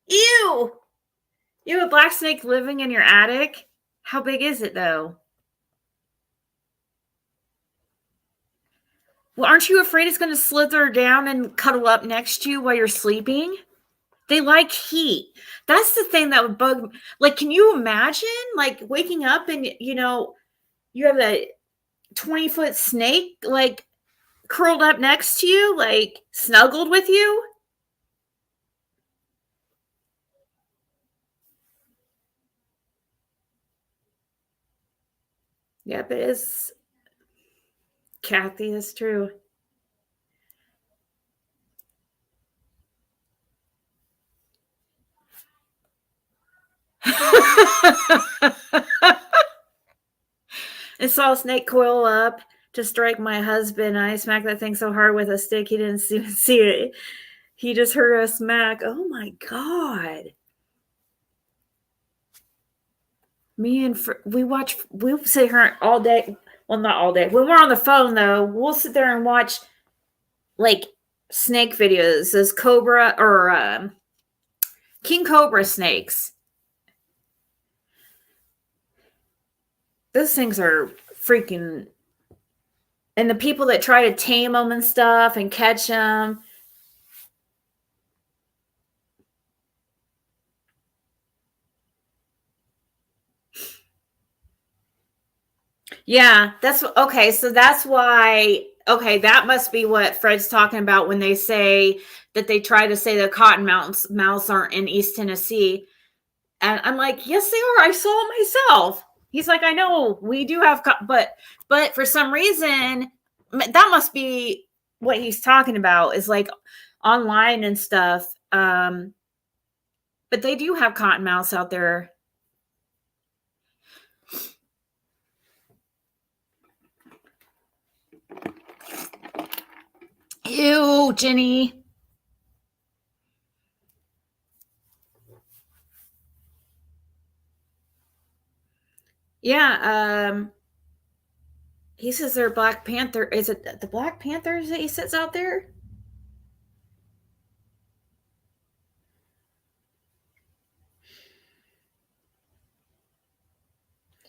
Ew! You have a black snake living in your attic? How big is it, though? Well, aren't you afraid it's going to slither down and cuddle up next to you while you're sleeping? They like heat. That's the thing that would bug me. Like, can you imagine, like, waking up and, you have a 20-foot snake, like, curled up next to you, like, snuggled with you? Yep, it is. Kathy, is true. I saw a snake coil up to strike my husband. I smacked that thing so hard with a stick he didn't see it. He just heard a smack. Oh my God. Me and we'll sit here all day. Well, not all day. When we're on the phone, though, we'll sit there and watch like snake videos, those cobra or king cobra snakes. Those things are freaking. And the people that try to tame them and stuff and catch them. Yeah, that's okay. So that's why. Okay, that must be what Fred's talking about when they say that they try to say the cottonmouths aren't in East Tennessee. And I'm like, yes, they are. I saw it myself. He's like, I know we do have, but for some reason, that must be what he's talking about. Is like online and stuff. But they do have cottonmouths out there. Ew, Jenny. Yeah, he says they're Black Panther. Is it the Black Panthers that he sits out there?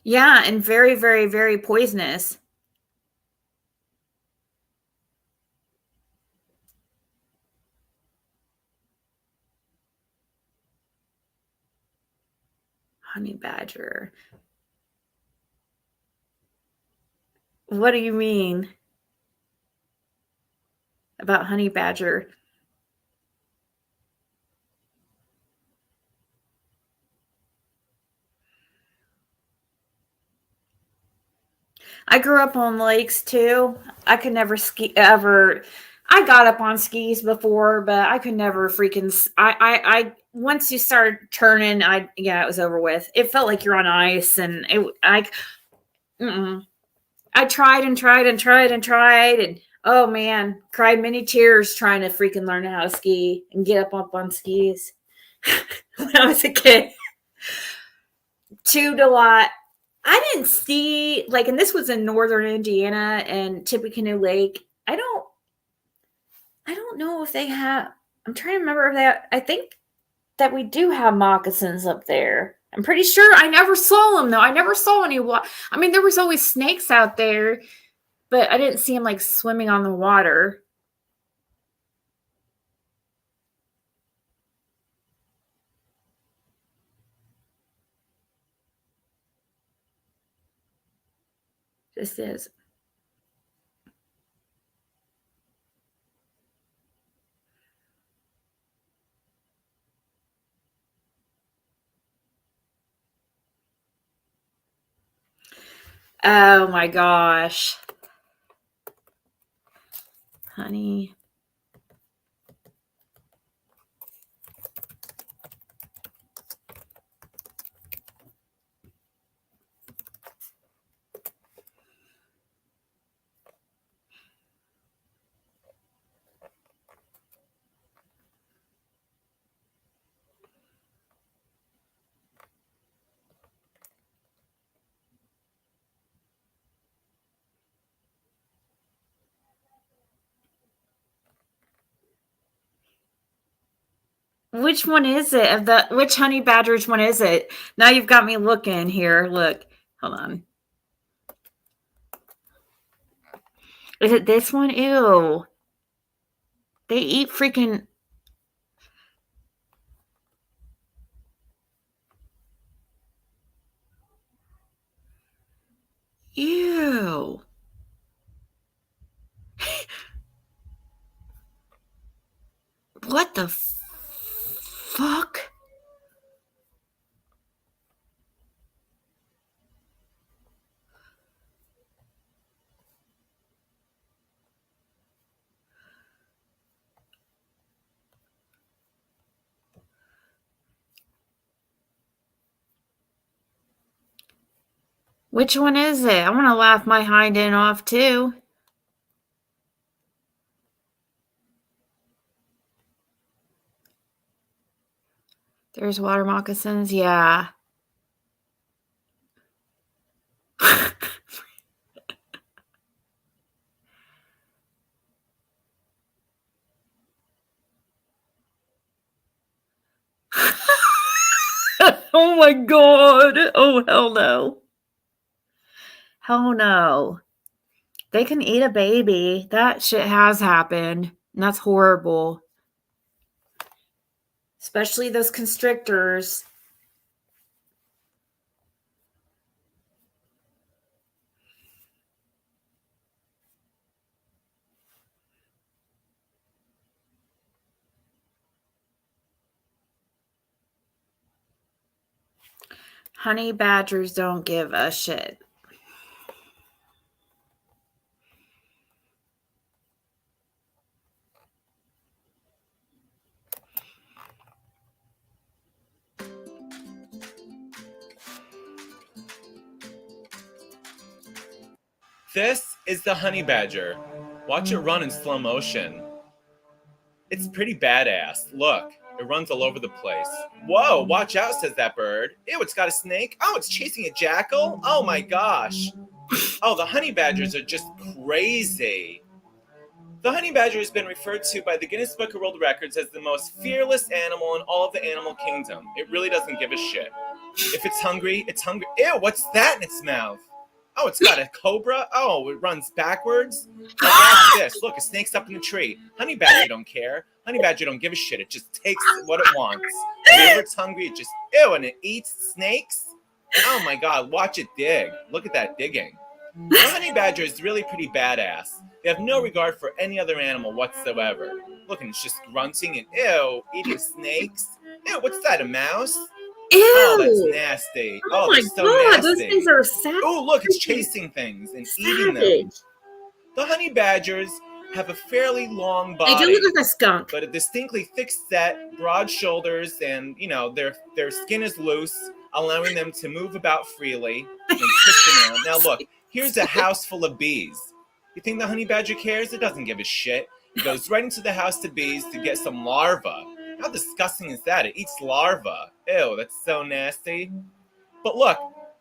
Yeah, and very, very, very poisonous. Honey badger. What do you mean about honey badger? I grew up on lakes too. I could never ski ever. I got up on skis before, but I could never freaking. I once you started turning, it was over with. It felt like you're on ice, and mm-mm. I tried and tried and tried and tried, and oh man, cried many tears trying to freaking learn how to ski and get up on skis when I was a kid. Tubed a lot. I didn't see like, and this was in northern Indiana and Tippecanoe Lake. I don't know if they have. I'm trying to remember if they. I think that we do have moccasins up there. I'm pretty sure. I never saw them though. I never saw any. I mean, there was always snakes out there, but I didn't see them like swimming on the water. This is. Oh my gosh. Honey. Which one is it? Which honey badgers one is it? Now you've got me looking here. Look. Hold on. Is it this one? Ew. They eat freaking. Ew. What the fuck? Which one is it? I want to laugh my hind end off too. There's water moccasins. Yeah. Oh my god. Oh, hell no. Hell no. They can eat a baby. That shit has happened. And that's horrible. Especially those constrictors. Honey badgers don't give a shit. This is the honey badger. Watch it run in slow motion. It's pretty badass. Look, it runs all over the place. Whoa, watch out, says that bird. Ew, it's got a snake. Oh, it's chasing a jackal. Oh my gosh. Oh, the honey badgers are just crazy. The honey badger has been referred to by the Guinness Book of World Records as the most fearless animal in all of the animal kingdom. It really doesn't give a shit. If it's hungry, it's hungry. Ew, what's that in its mouth? Oh, it's got a cobra. Oh, it runs backwards. Now watch this. Look, a snake's up in the tree. Honey badger don't care. Honey badger don't give a shit. It just takes what it wants. Whenever it's hungry, it just, ew, and it eats snakes. Oh my god, watch it dig. Look at that digging. The honey badger is really pretty badass. They have no regard for any other animal whatsoever. Look, and it's just grunting and ew, eating snakes. Ew, what's that, a mouse? Ew. Oh, that's nasty. Oh they're my so god, nasty. those things are savage. Oh, look, it's chasing things and eating them. The honey badgers have a fairly long body. They do look like a skunk. But a distinctly thick set, broad shoulders, and, their skin is loose, allowing them to move about freely and twist around. Now look, here's a house full of bees. You think the honey badger cares? It doesn't give a shit. It goes right into the house of bees to get some larvae. How disgusting is that? It eats larvae. Ew, that's so nasty. But look,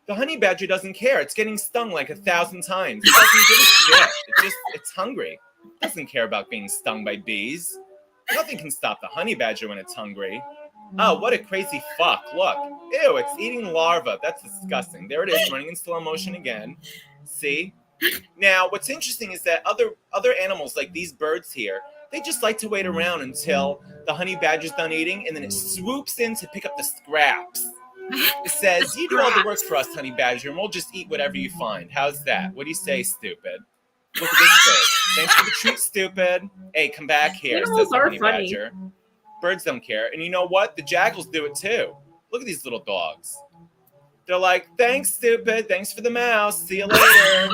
the honey badger doesn't care. It's getting stung like 1,000 times. It doesn't give a shit. It's hungry. It doesn't care about being stung by bees. Nothing can stop the honey badger when it's hungry. Oh, what a crazy fuck. Look. Ew, it's eating larvae. That's disgusting. There it is, running in slow motion again. See? Now, what's interesting is that other animals like these birds here, they just like to wait around until the honey badger's done eating, and then it swoops in to pick up the scraps. It says, you do all the work for us, honey badger, and we'll just eat whatever you find. How's that? What do you say, stupid? Look at this bird. Thanks for the treat, stupid. Hey, come back here, Animals says the are honey funny. badger. Birds don't care. And you know what? The jackals do it too. Look at these little dogs. They're like, thanks, stupid. Thanks for the mouse. See you later.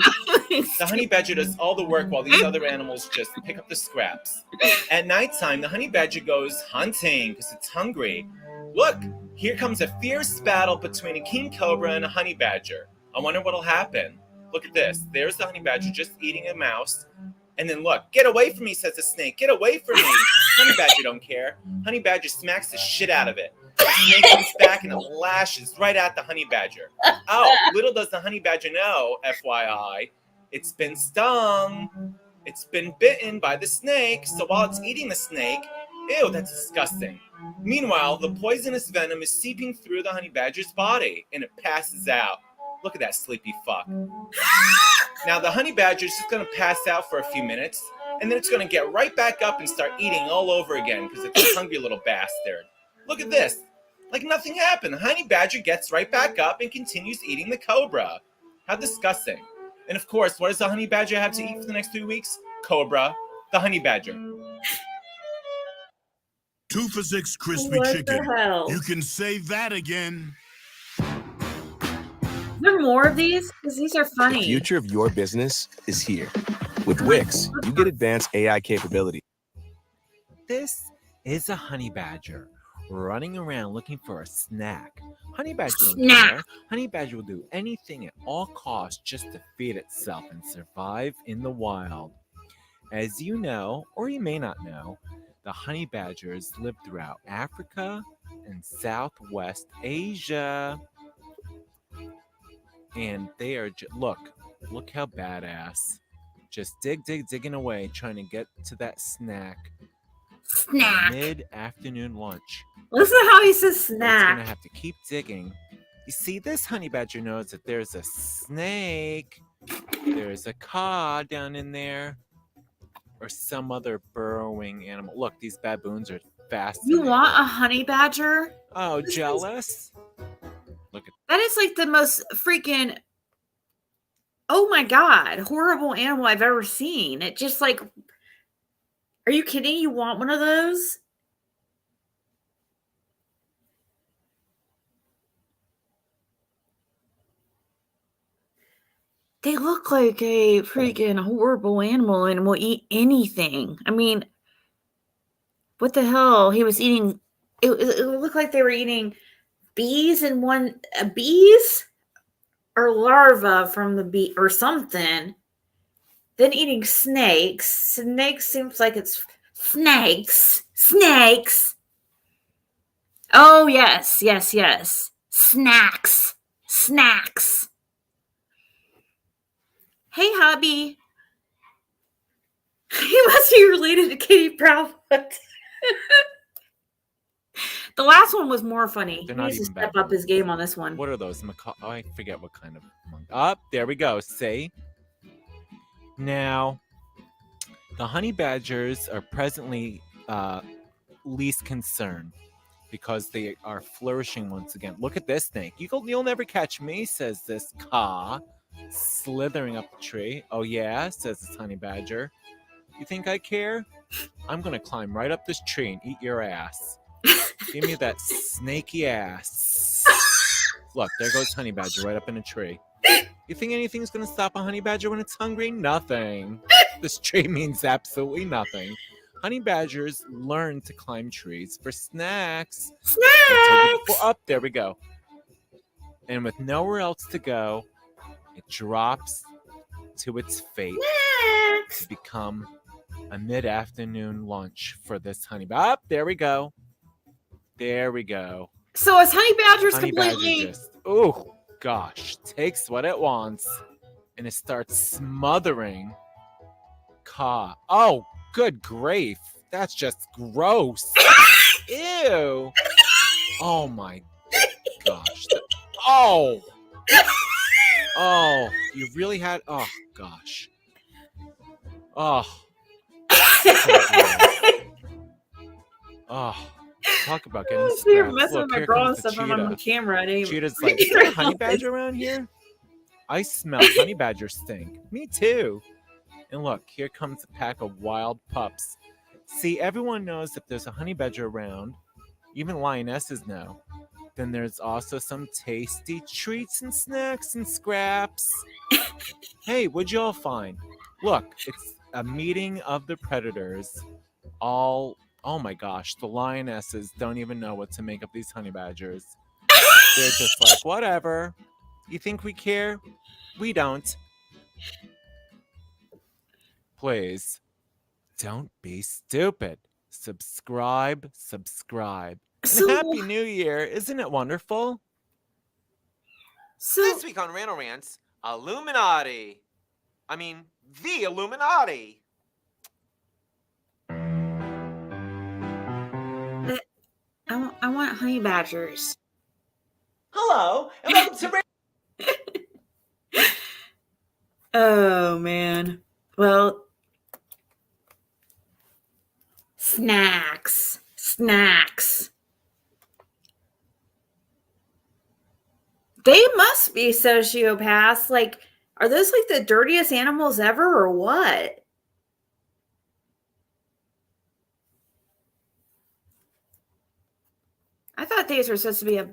The honey badger does all the work while these other animals just pick up the scraps. At nighttime, the honey badger goes hunting because it's hungry. Look, here comes a fierce battle between a king cobra and a honey badger. I wonder what'll happen. Look at this. There's the honey badger just eating a mouse. And then look, get away from me, says the snake. Get away from me. Honey badger don't care. Honey badger smacks the shit out of it. The snake comes back and it lashes right at the honey badger. Oh, little does the honey badger know, FYI, it's been stung. It's been bitten by the snake. So while it's eating the snake, ew, that's disgusting. Meanwhile, the poisonous venom is seeping through the honey badger's body and it passes out. Look at that sleepy fuck. Now the honey badger is just going to pass out for a few minutes, and then it's going to get right back up and start eating all over again because it's a hungry little bastard. Look at this. Like nothing happened. The honey badger gets right back up and continues eating the cobra. How disgusting. And of course, what does the honey badger have to eat for the next 3 weeks? Cobra. The honey badger. 2 for $6 crispy What chicken. the hell? You can say that again. Is there more of these? Because these are The funny. future of your business is here. With Wix, you get advanced AI capability. This is a honey badger running around looking for a snack. Honey badger don't Snack. care. Honey badger will do anything at all costs just to feed itself and survive in the wild. As you know, or you may not know, the honey badgers live throughout Africa and Southwest Asia. And they are look how badass. Just digging away, trying to get to that snack. Snack. Mid-afternoon lunch. Listen to how he says It's gonna snack. have to keep digging. You see, this honey badger knows that there's a snake, there's a cod down in there, or some other burrowing animal. Look, these baboons are fascinating. You want a honey badger? Oh, This is- jealous? Look at That is like the most freaking, oh my God, horrible animal I've ever seen. It just like, are you kidding? You want one of those? They look like a freaking horrible animal and will eat anything. I mean, what the hell? He was eating, it looked like they were eating bees and bees or larvae from the bee or something. Then eating snakes. Snakes seems like it's snakes. Snakes. Oh, yes, yes, yes. Snacks. Snacks. Hey, hubby. He must be related to Kitty Proudfoot. The last one was more funny. They're He not needs to even step bad up his monkeys. game on this one. What are those? Oh, I forget what kind of monkey. Up, there we go. See? Now, the honey badgers are presently least concerned because they are flourishing once again. Look at this snake. You'll never catch me, says this caw, slithering up the tree. Oh yeah, says this honey badger. You think I care? I'm gonna climb right up this tree and eat your ass. Give me that snaky ass. Look, there goes honey badger right up in a tree. You think anything's gonna stop a honey badger when it's hungry? Nothing. This tree means absolutely nothing. Honey badgers learn to climb trees for snacks. Snacks! Up, there we go. And with nowhere else to go, it drops to its fate Snacks! to become a mid-afternoon lunch for this honey. Up, there we go. There we go. So is honey badgers Honey completely... badger just, oh gosh, takes what it wants and it starts smothering caw. Oh, good grief. That's just gross. Ew. Oh my gosh. Oh. Oh, you really had. Oh gosh. Oh. Oh. Talk about getting You're scraps. messing Look, with my here bra and comes the stuff. I'm on cheetah. camera. I didn't even... Cheetah's like, is there a honey badger around here? I smell honey badger stink. Me too. And look, here comes a pack of wild pups. See, everyone knows if there's a honey badger around, even lionesses know. Then there's also some tasty treats and snacks and scraps. Hey, what'd you all find? Look, it's a meeting of the predators. Oh my gosh, the lionesses don't even know what to make of these honey badgers. They're just like, whatever. You think we care? We don't. Please, don't be stupid. Subscribe. And So, Happy New Year. Isn't it wonderful? so This week on Randall Rants, Illuminati. I mean, the Illuminati. I want honey badgers. Hello, and welcome to Oh man. Well, snacks. They must be sociopaths. Like, are those like the dirtiest animals ever or what? I thought these were supposed to be a...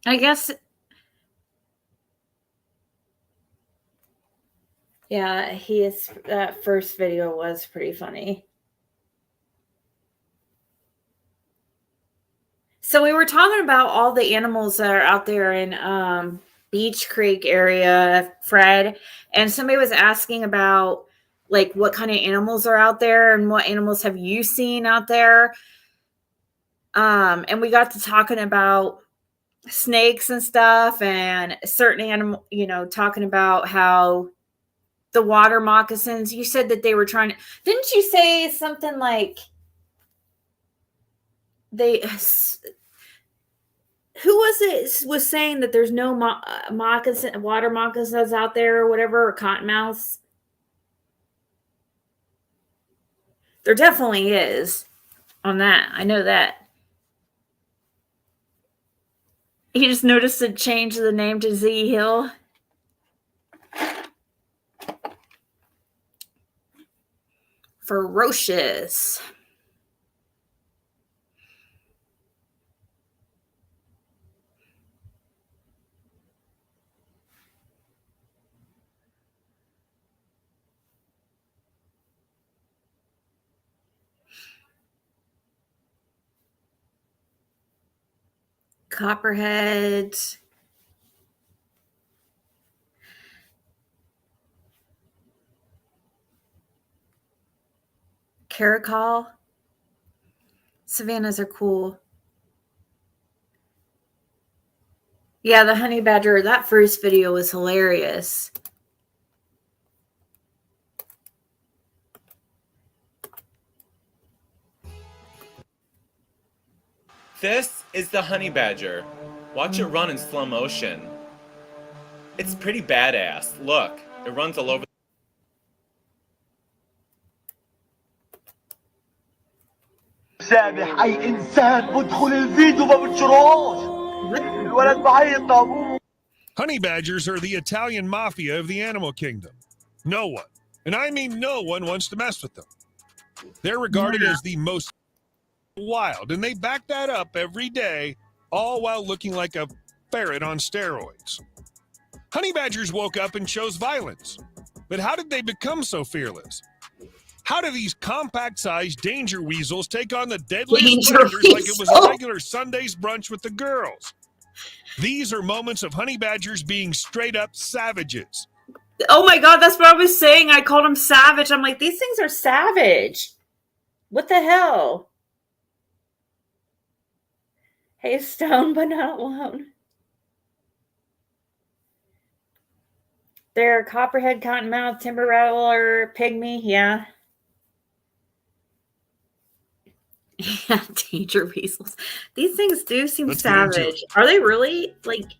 I guess... Yeah, his first video was pretty funny. So we were talking about all the animals that are out there in Beach Creek area, Fred, and somebody was asking about like what kind of animals are out there and what animals have you seen out there. And we got to talking about snakes and stuff and certain animal, talking about how the water moccasins, you said that they were trying to, didn't you say something like who was it was saying that there's no water moccasins out there or whatever, or cottonmouths? There definitely is on that. I know that. You just noticed to change the name to Z Hill. Ferocious. Copperhead. Caracol. Savannas are cool. Yeah, the honey badger, that first video was hilarious. This is the honey badger. Watch it run in slow motion. It's pretty badass. Look, it runs all over. سامح اي انسان بدخل الفيديو ما بتشروش الولد بعيط لابوه. Honey badgers are the Italian mafia of the animal kingdom. No one, and I mean no one, wants to mess with them. They're regarded as the most wild, and they back that up every day, all while looking like a ferret on steroids. Honey badgers woke up and chose violence. But how did they become so fearless? How do these compact-sized danger weasels take on the deadliest predators like it was a regular Sunday's brunch with the girls? These are moments of honey badgers being straight-up savages. Oh my God, that's what I was saying. I called them savage. I'm like, these things are savage. What the hell? Hey, stone, but not alone. They're copperhead, cottonmouth, timber rattler, pygmy. Yeah. Yeah, danger weasels. These things do seem Let's get into savage. Are they really? Like,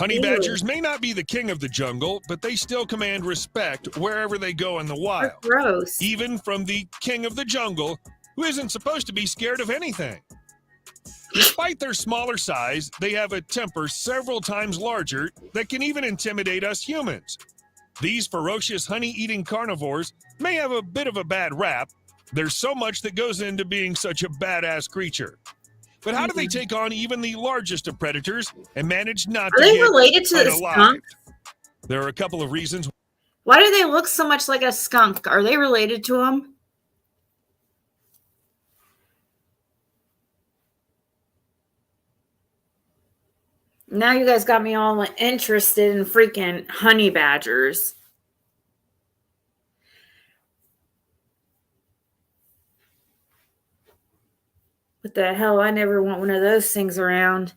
Honey ew. badgers may not be the king of the jungle, but they still command respect wherever they go in the wild. They're gross. Even from the king of the jungle, who isn't supposed to be scared of anything. Despite their smaller size, they have a temper several times larger that can even intimidate us humans. These ferocious honey-eating carnivores may have a bit of a bad rap. There's so much that goes into being such a badass creature. But how do they take on even the largest of predators and manage not Are to they get related to the unalived? skunk? There are a couple of reasons. Why do they look so much like a skunk? Are they related to them? Now you guys got me all interested in freaking honey badgers. What the hell? I never want one of those things around.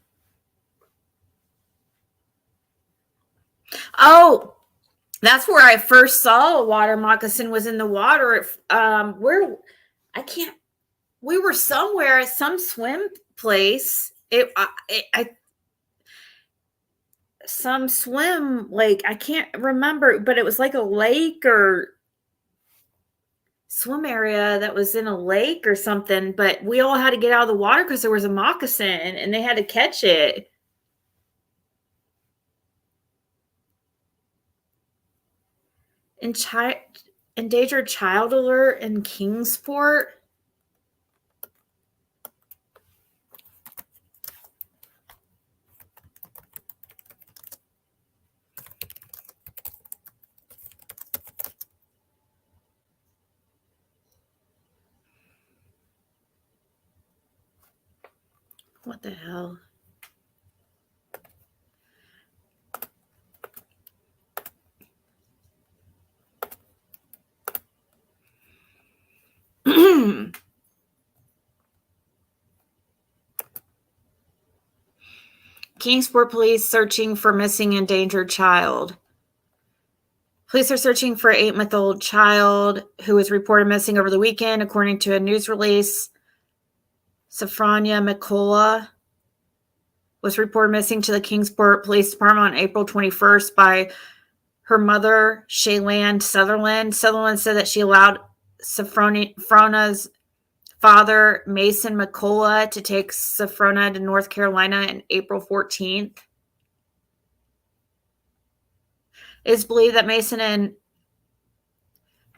Oh, that's where I first saw a water moccasin, was in the water. Where I can't. We were somewhere at some swim place. Some swim lake. I can't remember, but it was like a lake or swim area that was in a lake or something. But we all had to get out of the water because there was a moccasin and they had to catch it. Endangered child alert in Kingsport. What the hell? Kingsport police searching for missing endangered child. Police are searching for 8-month-old child who was reported missing over the weekend, according to a news release. Safrania McCullough was reported missing to the Kingsport Police Department on April 21st by her mother, Shayland Sutherland. Sutherland said that she allowed Safronia's father, Mason McCullough, to take Safrona to North Carolina on April 14th. It is believed that Mason and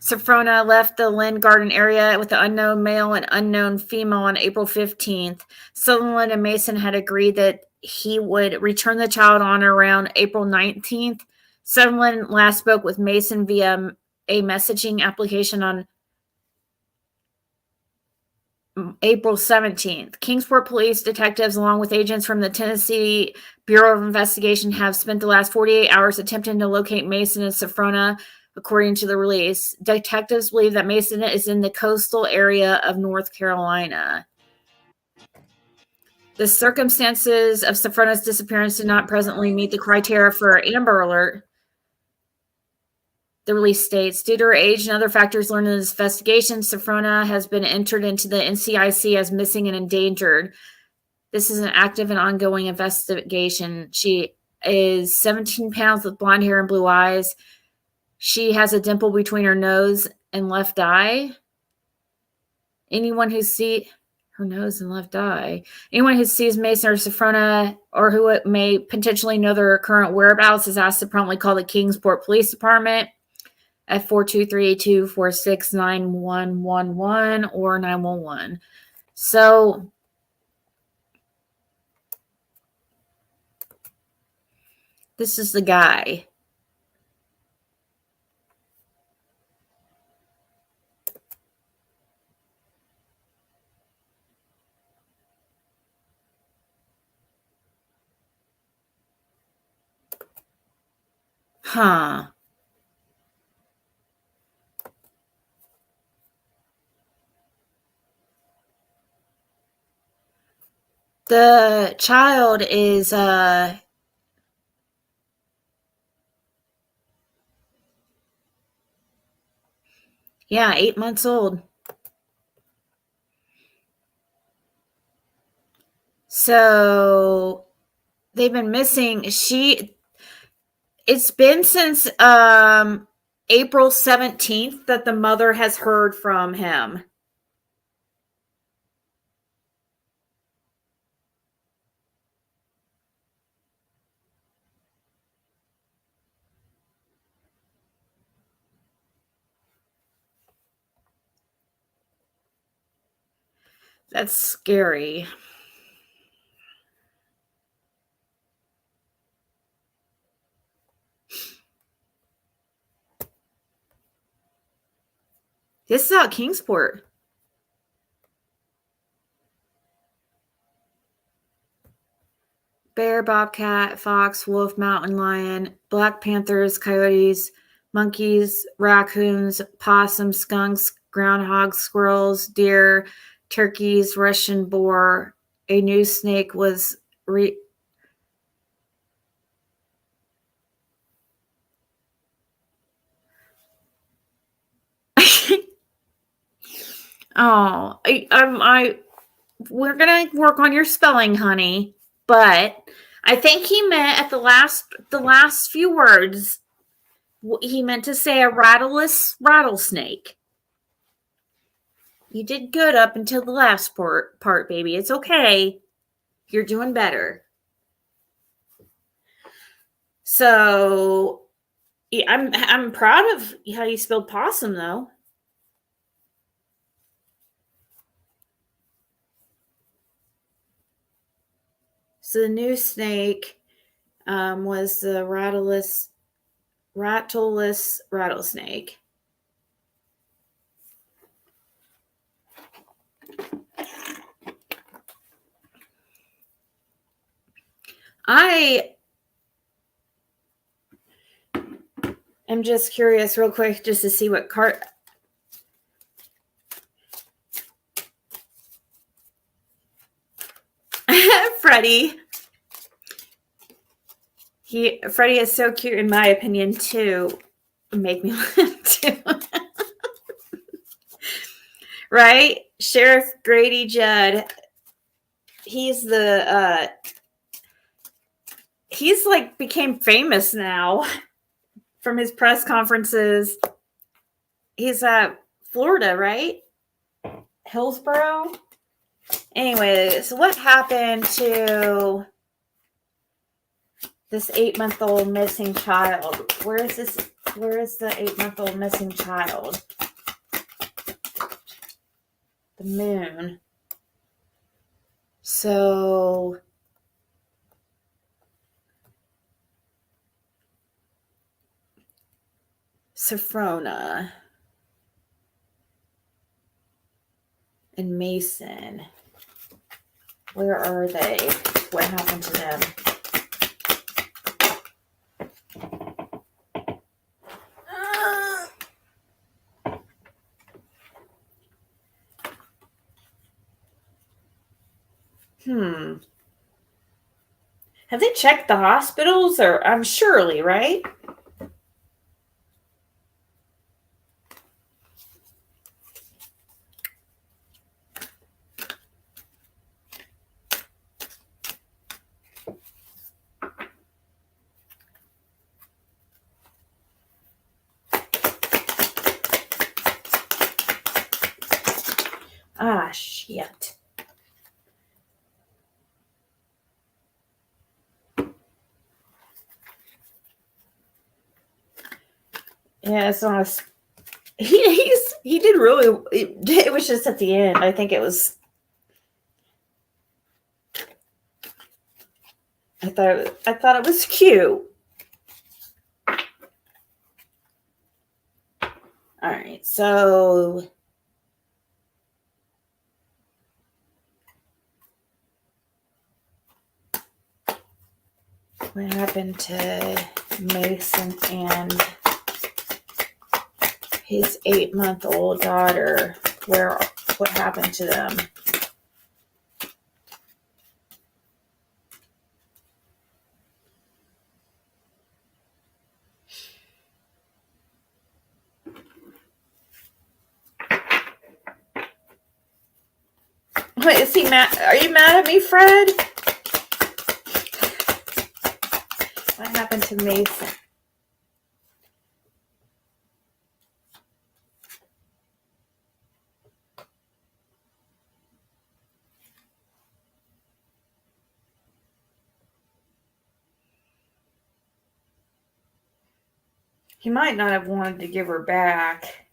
Safrona left the Lynn Garden area with the unknown male and unknown female on April 15th. Sutherland and Mason had agreed that he would return the child on around April 19th. Sutherland last spoke with Mason via a messaging application on April 17th. Kingsport police detectives, along with agents from the Tennessee Bureau of Investigation, have spent the last 48 hours attempting to locate Mason and Safrona, according to the release. Detectives believe that Mason is in the coastal area of North Carolina. The circumstances of Safrona's disappearance do not presently meet the criteria for Amber Alert. The release states, due to her age and other factors learned in this investigation, Safrona has been entered into the NCIC as missing and endangered. This is an active and ongoing investigation. She is 17 pounds with blonde hair and blue eyes. She has a dimple between her nose and left eye. Anyone who sees her nose and left eye. Anyone who sees Mason or Safrona or who may potentially know their current whereabouts is asked to promptly call the Kingsport Police Department at 423-246-9111 or 911. So this is the guy. Huh. The child is yeah, 8 months old. So they've been missing. It's been since April 17th that the mother has heard from him. That's scary. This is out Kingsport. Bear, bobcat, fox, wolf, mountain lion, black panthers, coyotes, monkeys, raccoons, possums, skunks, groundhogs, squirrels, deer, turkeys, Russian boar. A new snake was Oh, we're gonna work on your spelling, honey. But I think he meant at the last few words. He meant to say a rattleless rattlesnake. You did good up until the last part, baby. It's okay. You're doing better. So yeah, I'm proud of how you spelled possum, though. So the new snake was the rattleless rattlesnake. I am just curious, real quick, just to see what Freddie. Freddie is so cute, in my opinion, too. Make me laugh too. Right? Sheriff Grady Judd. He's he's like became famous now from his press conferences. He's at Florida, right? Hillsborough. Anyway, so what happened to this 8-month-old missing child? Where is the 8-month-old missing child? The moon. So Safrona and Mason. Where are they? What happened to them? Have they checked the hospitals? Or I'm surely, right? Ah, shit. Yeah, it's on a. He did really. It was just at the end. I think it was. I thought it was cute. All right, so what happened to Mason and his 8-month-old daughter? What happened to them? Wait, is he mad? Are you mad at me, Fred? What happened to Mason? He might not have wanted to give her back.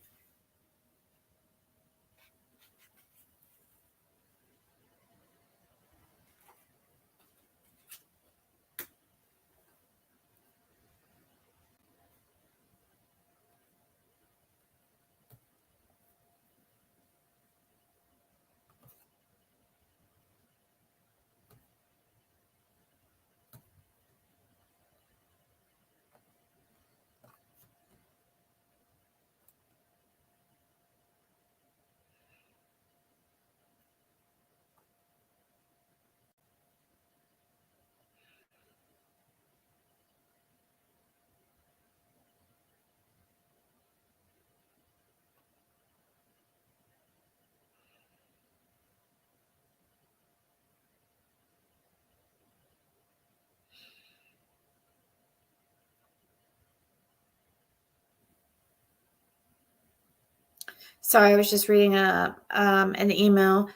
Sorry, I was just reading an email.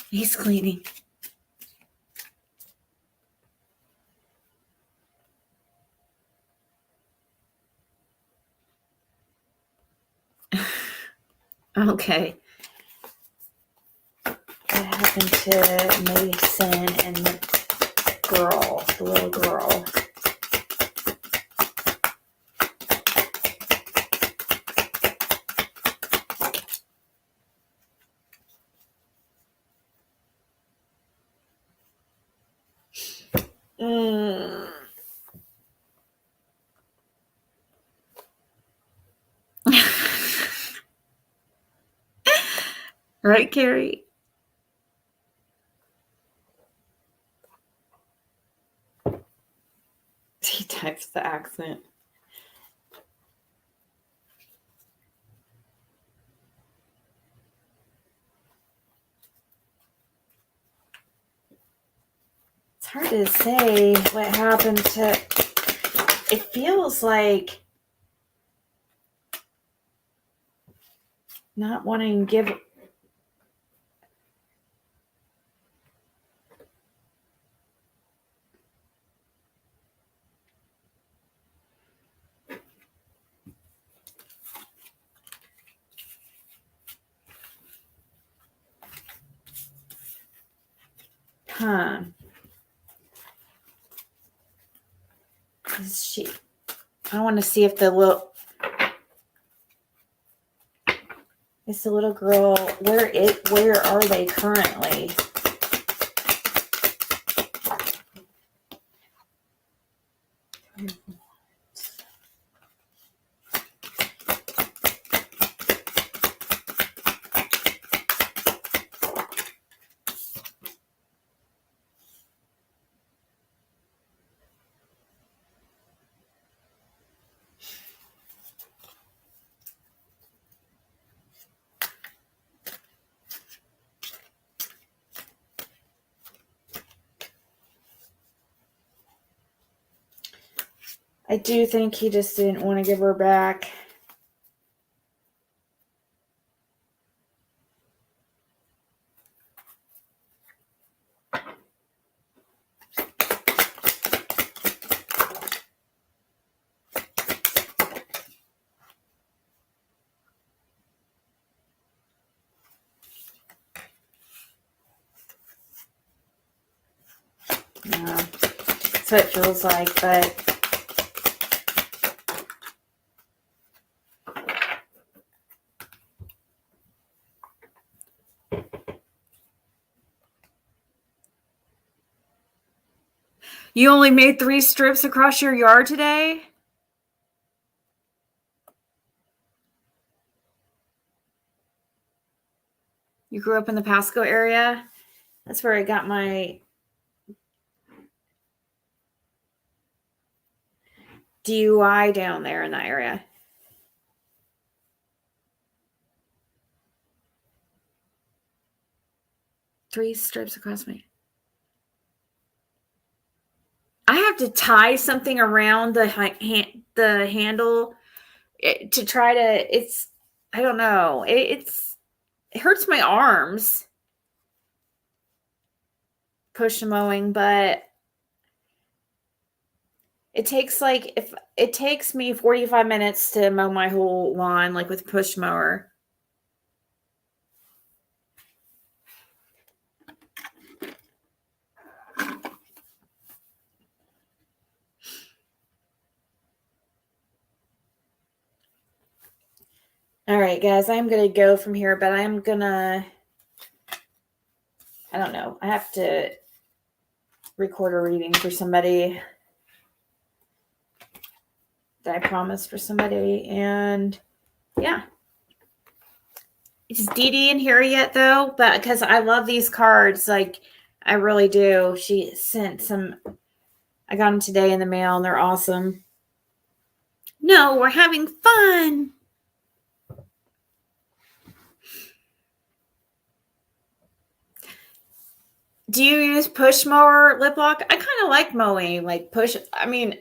He's cleaning. Okay. What happened to Mason and the little girl? Right, Carrie? He types the accent. It's hard to say what happened to. It feels like not wanting to give. Huh. I want to see if the little. It's the little girl. Where are they currently? I do think he just didn't want to give her back. No. That's what it feels like, but you only made 3 strips across your yard today? You grew up in the Pasco area? That's where I got my DUI down there in that area. Three strips across me. I have to tie something around the handle to try to. I don't know. It hurts my arms. Push mowing, but it takes it takes me 45 minutes to mow my whole lawn, like with push mower. All right, guys, I'm going to go from here, but I don't know. I have to record a reading for somebody that I promised for somebody. And yeah. Is Dee Dee in here yet, though? But because I love these cards. Like, I really do. She sent some. I got them today in the mail, and they're awesome. No, we're having fun. Do you use push mower lip lock? I kind of like mowing, like push. I mean,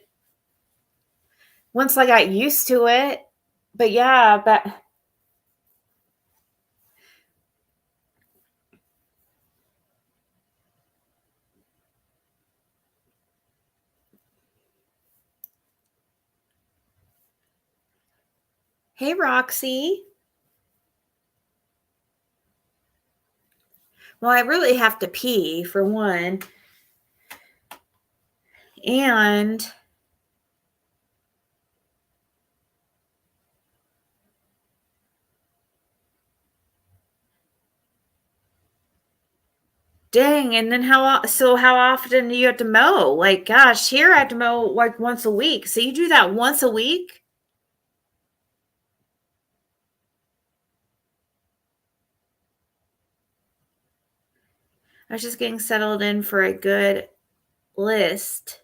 once I got used to it, but yeah, but hey, Roxy. Well, I really have to pee for one. And dang, and then how often do you have to mow? Like, gosh, here I have to mow like once a week. So you do that once a week? I was just getting settled in for a good list.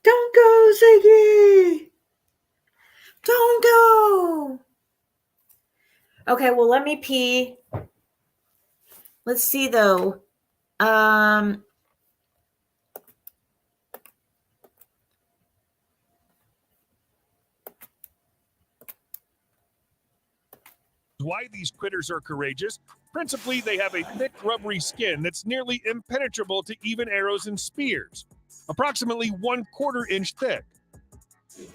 Don't go, Ziggy! Don't go! Okay, well, let me pee. Let's see, though. Why these critters are courageous? Principally, they have a thick, rubbery skin that's nearly impenetrable to even arrows and spears, approximately 1/4 inch thick.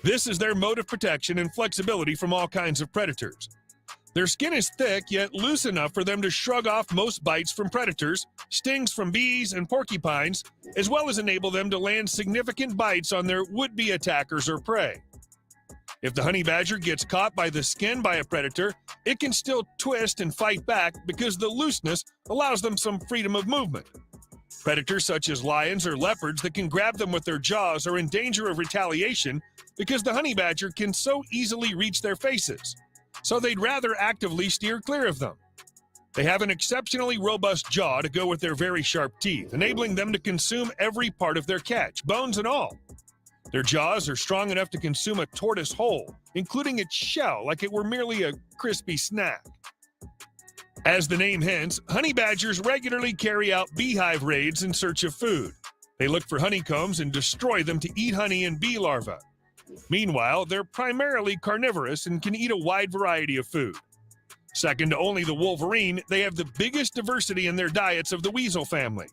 This is their mode of protection and flexibility from all kinds of predators. Their skin is thick, yet loose enough for them to shrug off most bites from predators, stings from bees and porcupines, as well as enable them to land significant bites on their would-be attackers or prey. If the honey badger gets caught by the skin by a predator, it can still twist and fight back because the looseness allows them some freedom of movement. Predators such as lions or leopards that can grab them with their jaws are in danger of retaliation because the honey badger can so easily reach their faces, so they'd rather actively steer clear of them. They have an exceptionally robust jaw to go with their very sharp teeth, enabling them to consume every part of their catch, bones and all. Their jaws are strong enough to consume a tortoise whole, including its shell, like it were merely a crispy snack. As the name hints, honey badgers regularly carry out beehive raids in search of food. They look for honeycombs and destroy them to eat honey and bee larvae. Meanwhile, they're primarily carnivorous and can eat a wide variety of food. Second to only the wolverine, they have the biggest diversity in their diets of the weasel family.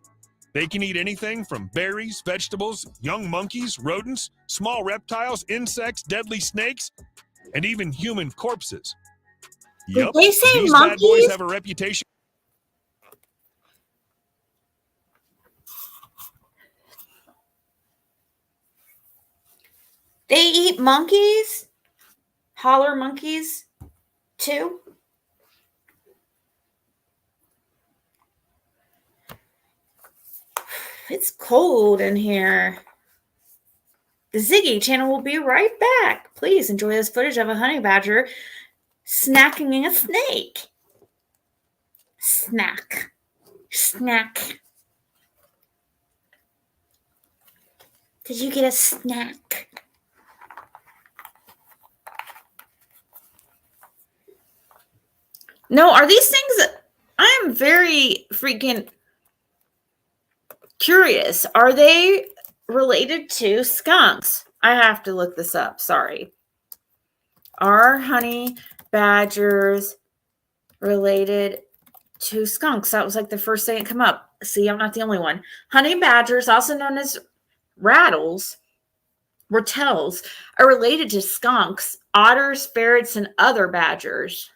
They can eat anything from berries, vegetables, young monkeys, rodents, small reptiles, insects, deadly snakes, and even human corpses. Yup, they say these bad boys monkeys? have a reputation. They eat monkeys? Holler monkeys too? It's cold in here. The Ziggy channel will be right back. Please enjoy this footage of a honey badger snacking a snake. Snack. Snack. Did you get a snack? No, are these things... I am very freaking curious. Are they related to skunks? I have to look this up. Sorry. Are honey badgers related to skunks? That was like the first thing that came up. See, I'm not the only one. Honey badgers, also known as rattles, are related to skunks, otters, ferrets, and other badgers.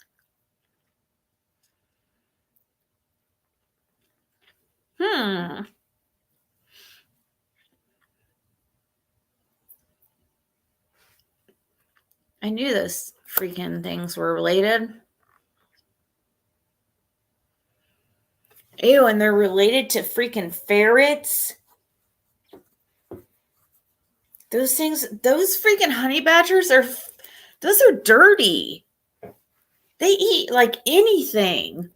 I knew those freaking things were related. Ew, and they're related to freaking ferrets. Those things, those freaking honey badgers those are dirty. They eat like anything.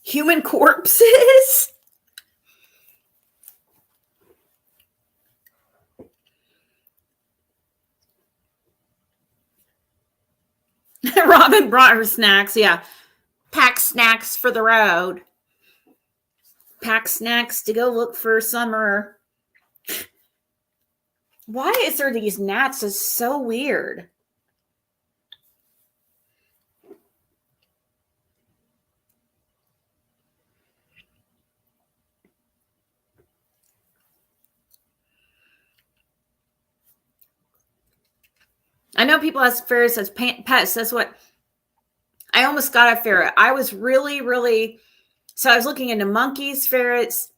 Human corpses? Robin brought her snacks. Yeah. Pack snacks for the road. Pack snacks to go look for summer. Why is there these gnats? It's so weird. I know people ask ferrets as pets. That's what I almost got a ferret. I was really so I was looking into monkeys, ferrets,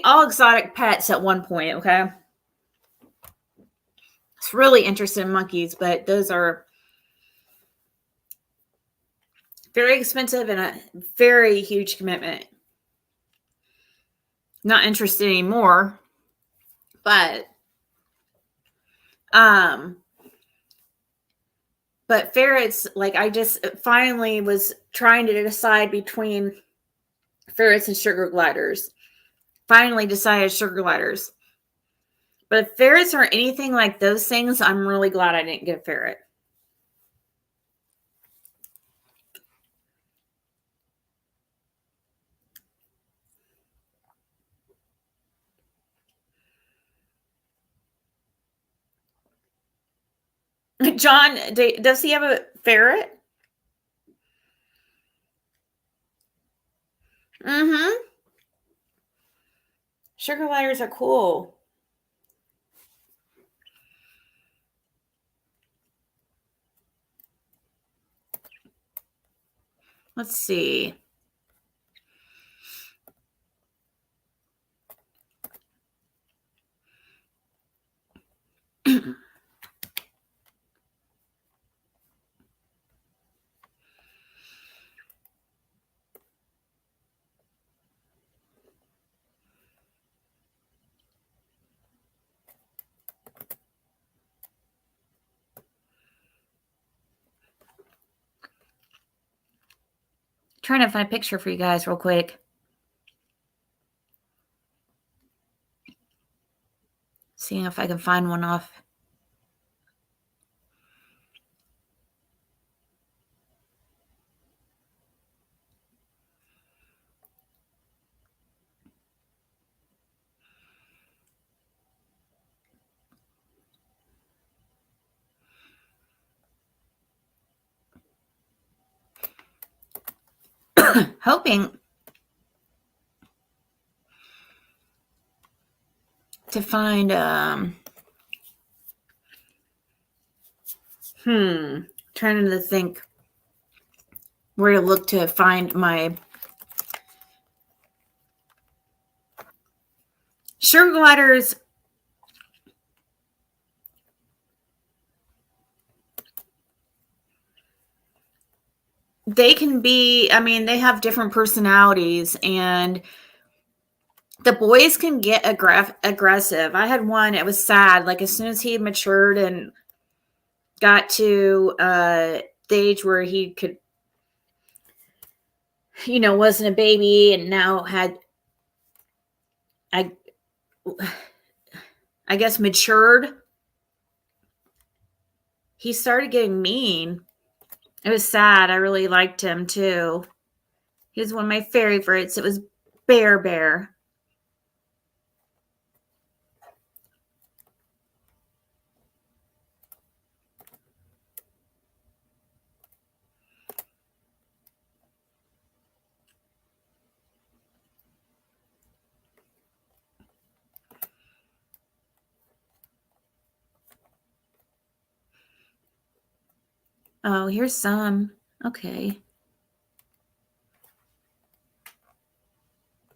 all exotic pets at one point. Okay, it's really interested in monkeys, but those are very expensive and a very huge commitment. Not interested anymore, but ferrets, like I just finally was trying to decide between ferrets and sugar gliders. Finally decided sugar gliders. But if ferrets are anything like those things, I'm really glad I didn't get a ferret. John, does he have a ferret? Mm-hmm. Sugar gliders are cool. Let's see. Trying to find a picture for you guys real quick. Seeing if I can find one off. Hoping to find trying to think where to look to find my sugar gliders. They can be, I mean, they have different personalities, and the boys can get aggressive. I had one, it was sad. Like, as soon as he matured and got to the age where he could, wasn't a baby and now had, I guess, matured, he started getting mean. It was sad. I really liked him too. He was one of my favorites. It was Bear. Oh, here's some. Okay.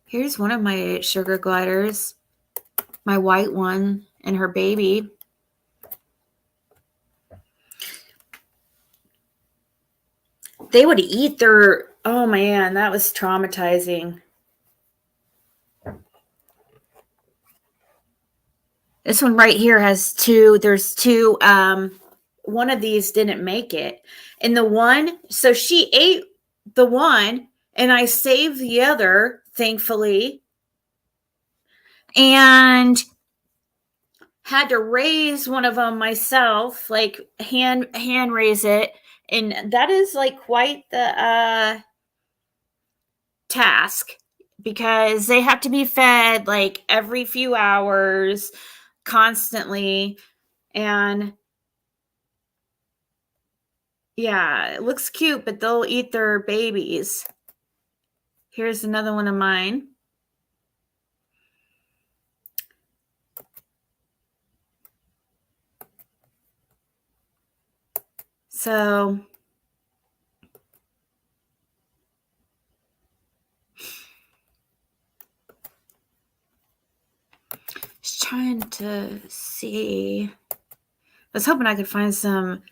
Here's one of my sugar gliders. My white one and her baby. They would eat their, oh man, that was traumatizing. This one right here has two. There's two. One of these didn't make it. And the one, so she ate the one and I saved the other, thankfully. And had to raise one of them myself, like hand raise it. And that is like quite the task, because they have to be fed like every few hours constantly. And yeah, it looks cute, but they'll eat their babies. Here's another one of mine. So just trying to see. I was hoping I could find some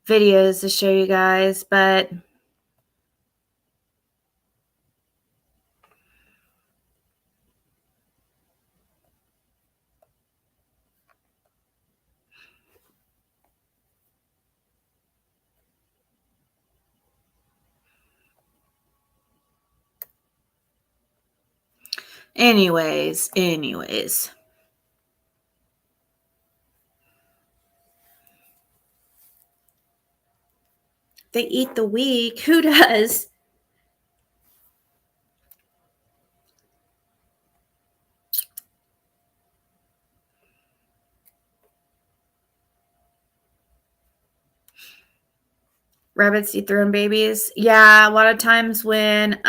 videos to show you guys, but anyways. They eat the weak. Who does? Rabbits eat their own babies. Yeah, a lot of times when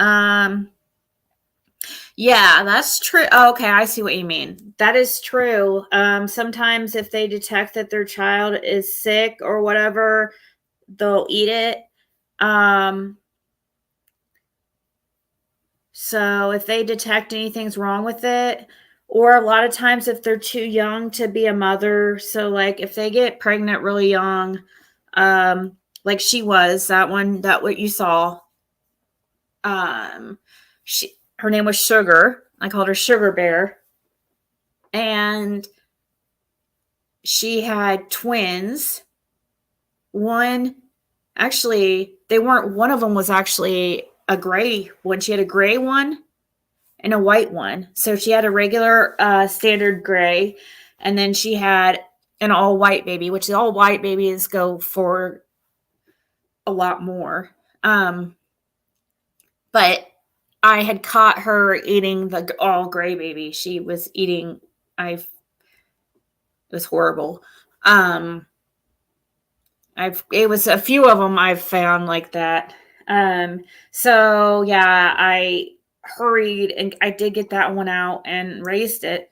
Yeah, that's true. Oh, okay, I see what you mean. That is true. Sometimes if they detect that their child is sick or whatever, they'll eat it. Um, so if they detect anything's wrong with it, or a lot of times if they're too young to be a mother, so like if they get pregnant really young, like she was, that one, that what you saw, her name was Sugar. I called her Sugar Bear. And she had twins. One, actually, they weren't, one of them was actually a gray one. She had a gray one and a white one. So she had a regular standard gray, and then she had an all white baby, which the all white babies go for a lot more. But I had caught her eating the all gray baby. She was eating, it was horrible. It was a few of them I've found like that. So yeah, I hurried and I did get that one out and raised it.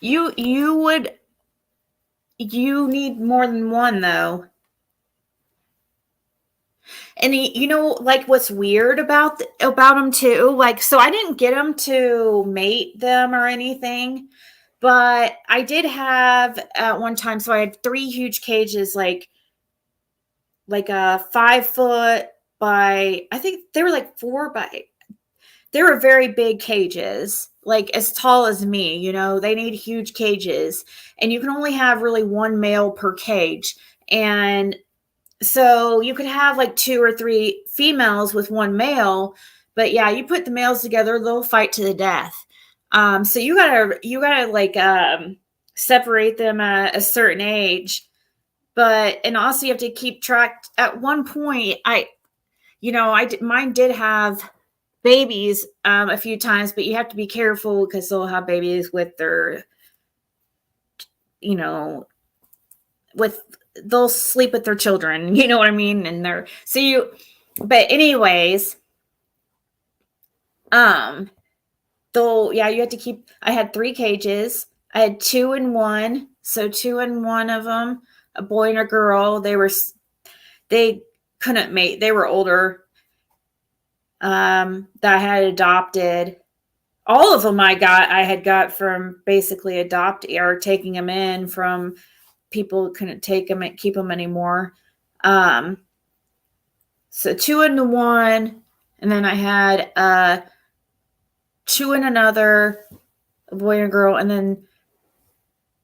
You need more than one though. And you know, like what's weird about them too, like, so I didn't get them to mate them or anything, but I did have at one time, so I had 3 huge cages, like a 5 foot by, I think they were like 4 by, they were very big cages, like as tall as me, you know, they need huge cages, and you can only have really one male per cage. And so you could have like 2 or 3 females with one male, but yeah, you put the males together, they'll fight to the death. So you gotta like separate them at a certain age, but and also you have to keep track. At one point, mine did have babies a few times, but you have to be careful because they'll have babies with their, you know, with they'll sleep with their children, you know what I mean? And they're so you but anyways, um though yeah, you have to keep I had 3 cages. I had 2 in one, so 2 in one of them, a boy and a girl. They couldn't mate. They were older. That I had adopted. All of them I had got from basically adopt or taking them in from people who couldn't take them and keep them anymore. So 2 into one, and then I had 2 in another, a boy and a girl, and then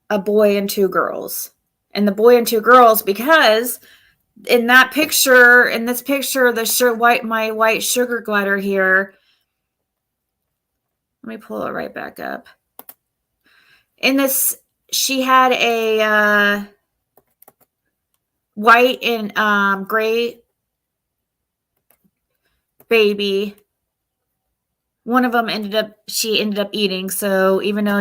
a boy and 2 girls. And the boy and 2 girls, because in this picture, my white sugar glider here. Let me pull it right back up. In this, she had a white and gray baby. One of them she ended up eating. So even though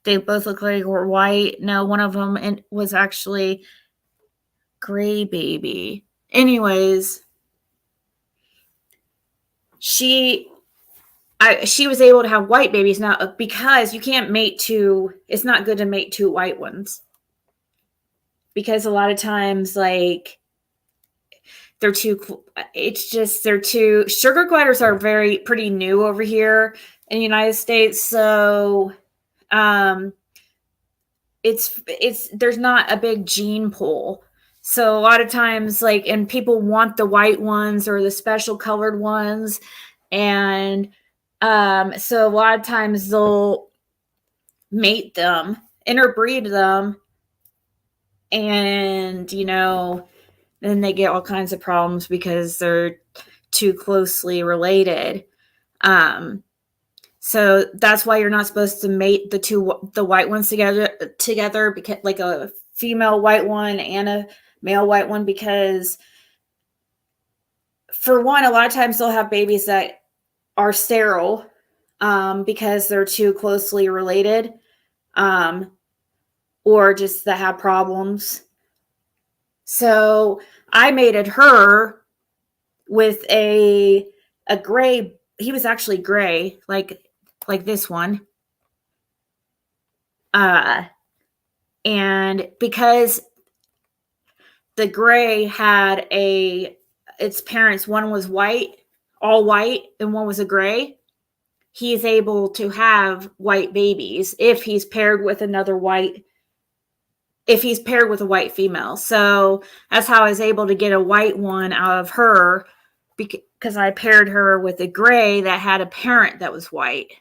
they both look like were white. No, one of them was actually gray baby. Anyways, she was able to have white babies now because you can't mate two. It's not good to mate 2 white ones because a lot of times, like, they're too. They're too. Sugar gliders are pretty new over here in the United States, so there's not a big gene pool. So a lot of times, like, and people want the white ones or the special colored ones, and so a lot of times they'll mate them, interbreed them, and then they get all kinds of problems because they're too closely related. So that's why you're not supposed to mate the white ones together, because like a female white one and a male white one, because for one, a lot of times they'll have babies that are sterile because they're too closely related, or just that have problems. So I mated her with a gray. He was actually gray, like this one. And because the gray had its parents, one was white, all white, and one was a gray, he's able to have white babies if he's paired with a white female. So that's how I was able to get a white one out of her, because I paired her with a gray that had a parent that was white.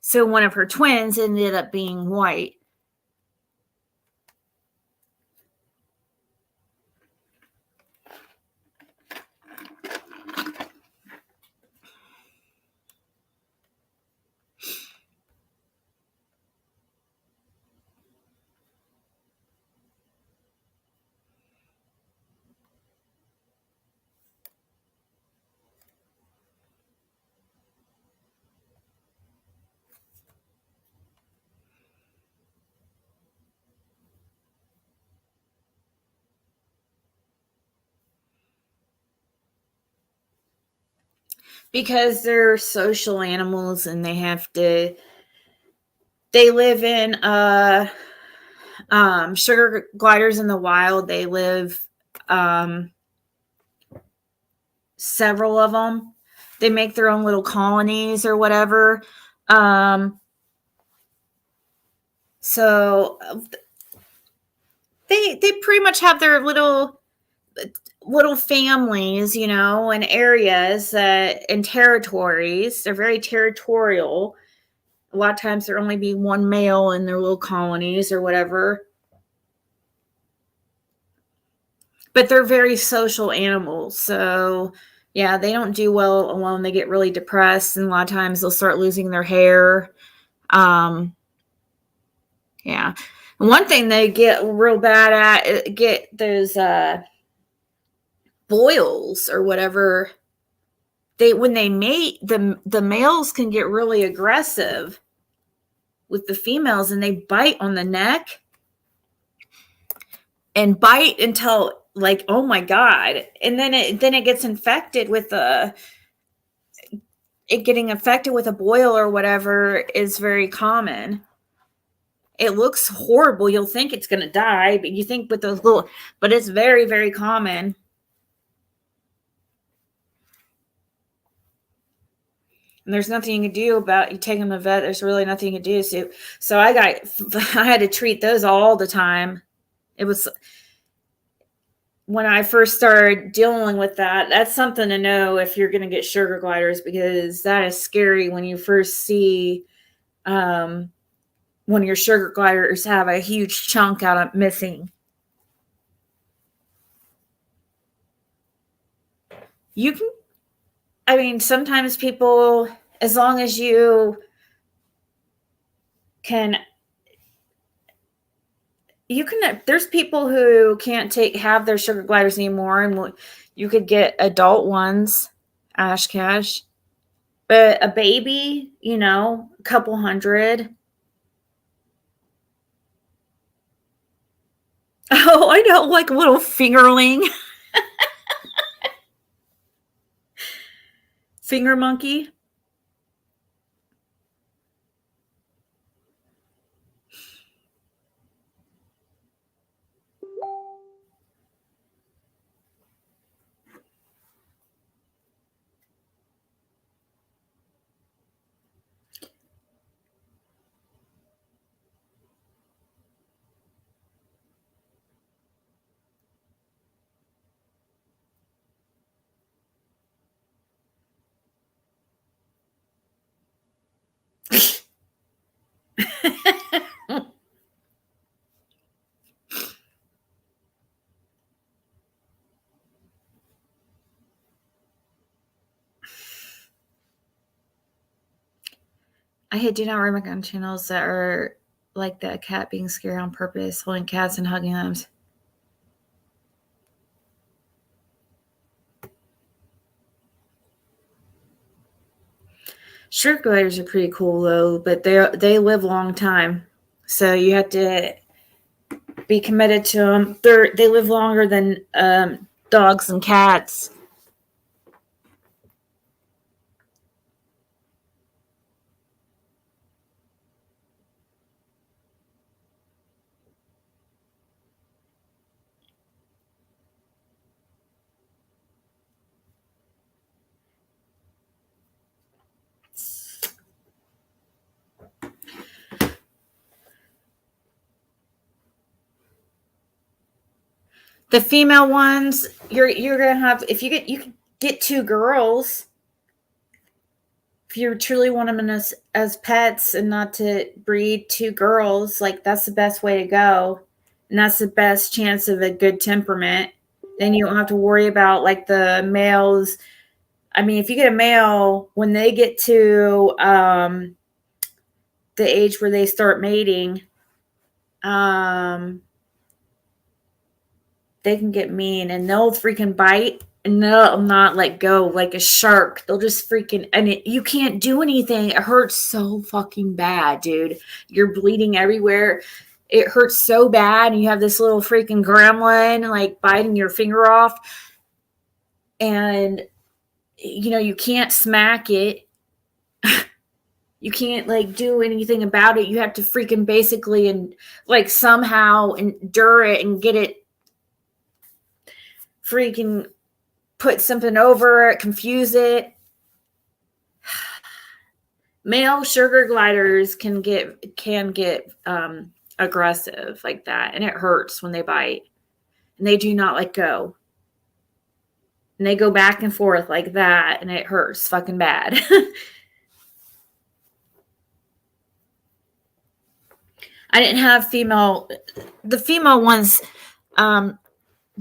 So one of her twins ended up being white. Because they're social animals and they live in sugar gliders in the wild. They live several of them. They make their own little colonies or whatever. So they pretty much have their little families, and areas and territories. They're very territorial. A lot of times there only be one male in their little colonies or whatever. But they're very social animals. So yeah, they don't do well alone. They get really depressed, and a lot of times they'll start losing their hair. Yeah. One thing they get real bad at, get those boils or whatever. When they mate, the males can get really aggressive with the females, and they bite on the neck and bite until, like, oh my God. And then it gets infected with getting infected with a boil or whatever is very common. It looks horrible. You'll think it's going to die, but you think with those but it's very, very common. And there's nothing you can do about, you take them to the vet. There's really nothing you can do. So I had to treat those all the time. It was when I first started dealing with that. That's something to know if you're going to get sugar gliders, because that is scary when you first see one of your sugar gliders have a huge chunk out of missing. Sometimes people, as long as you can, there's people who can't have their sugar gliders anymore, and you could get adult ones, Ash Cash. But a baby, a couple hundred. Oh, I know, like a little fingerling. Finger monkey. I do not remember on channels that are like that cat being scared on purpose, holding cats and hugging them. Sugar gliders are pretty cool though, but they live a long time, so you have to be committed to them. They live longer than dogs and cats. The female ones, you're gonna have, if you can get 2 girls if you truly want them as pets and not to breed 2 girls. Like, that's the best way to go, and that's the best chance of a good temperament. Then you don't have to worry about like the males. I mean, if you get a male when they get to the age where they start mating, they can get mean and they'll freaking bite and they'll not let go like a shark. They'll just freaking, and you can't do anything. It hurts so fucking bad, dude. You're bleeding everywhere. It hurts so bad. And you have this little freaking gremlin like biting your finger off, and you can't smack it. You can't like do anything about it. You have to freaking basically and like somehow endure it and get it, freaking put something over it, confuse it. Male sugar gliders can get aggressive like that, and it hurts when they bite, and they do not let go, and they go back and forth like that, and it hurts fucking bad. I didn't have the female ones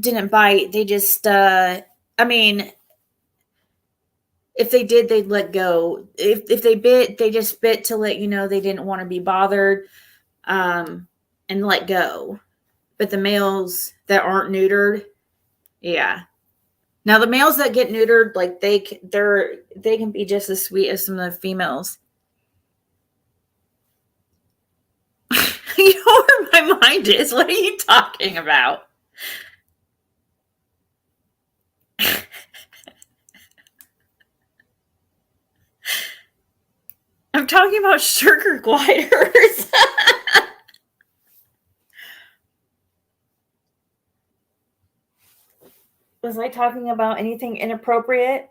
didn't bite. They just I mean, if they did, they'd let go. If they bit, they just bit to let you know they didn't want to be bothered, and let go. But the males that aren't neutered, yeah. Now the males that get neutered, like they can be just as sweet as some of the females. You know where my mind is? What are you talking about? I'm talking about sugar gliders. Was I talking about anything inappropriate?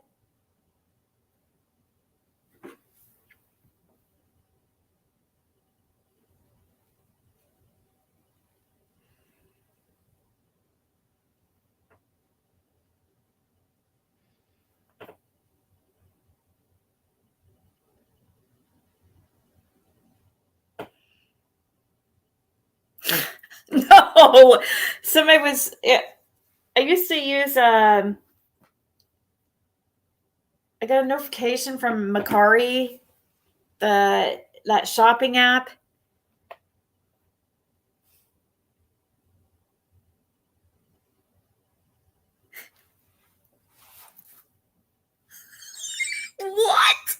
No. Somebody was. I used to use. I got a notification from Macari, that shopping app. What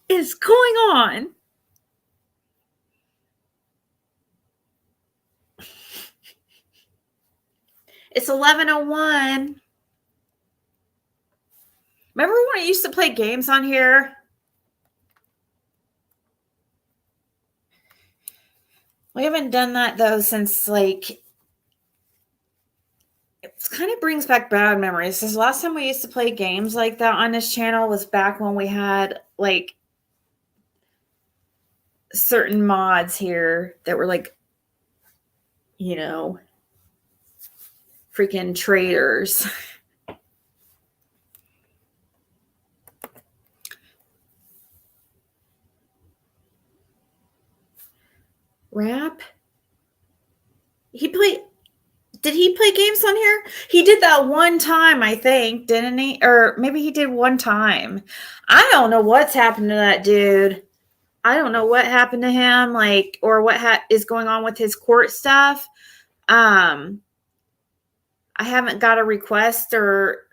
is going on? It's 11:01. Remember when I used to play games on here? We haven't done that though since like, it kind of brings back bad memories. Because the last time we used to play games like that on this channel was back when we had like certain mods here that were like, freaking traitors. Rap? Did he play games on here? He did that one time, I think, didn't he? Or maybe he did one time. I don't know what's happened to that dude. I don't know what happened to him, like, or what is going on with his court stuff. I haven't got a request or